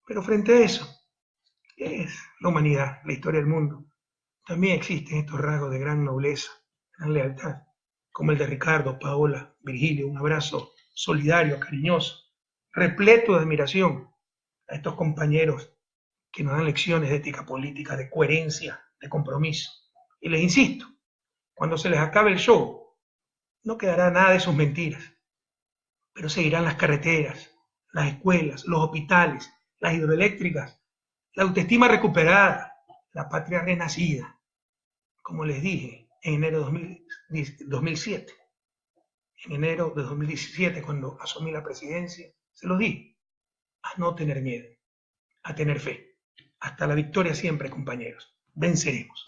Pero frente a eso, es la humanidad, la historia del mundo. También existen estos rasgos de gran nobleza, gran lealtad, como el de Ricardo, Paola, Virgilio, un abrazo solidario, cariñoso, repleto de admiración a estos compañeros que nos dan lecciones de ética política, de coherencia, de compromiso. Y les insisto, cuando se les acabe el show, no quedará nada de sus mentiras, pero seguirán las carreteras, las escuelas, los hospitales, las hidroeléctricas, la autoestima recuperada, la patria renacida, como les dije, en enero de 2007. En enero de 2017, cuando asumí la presidencia, se lo dije, a no tener miedo, a tener fe, Hasta la victoria siempre, compañeros. Venceremos.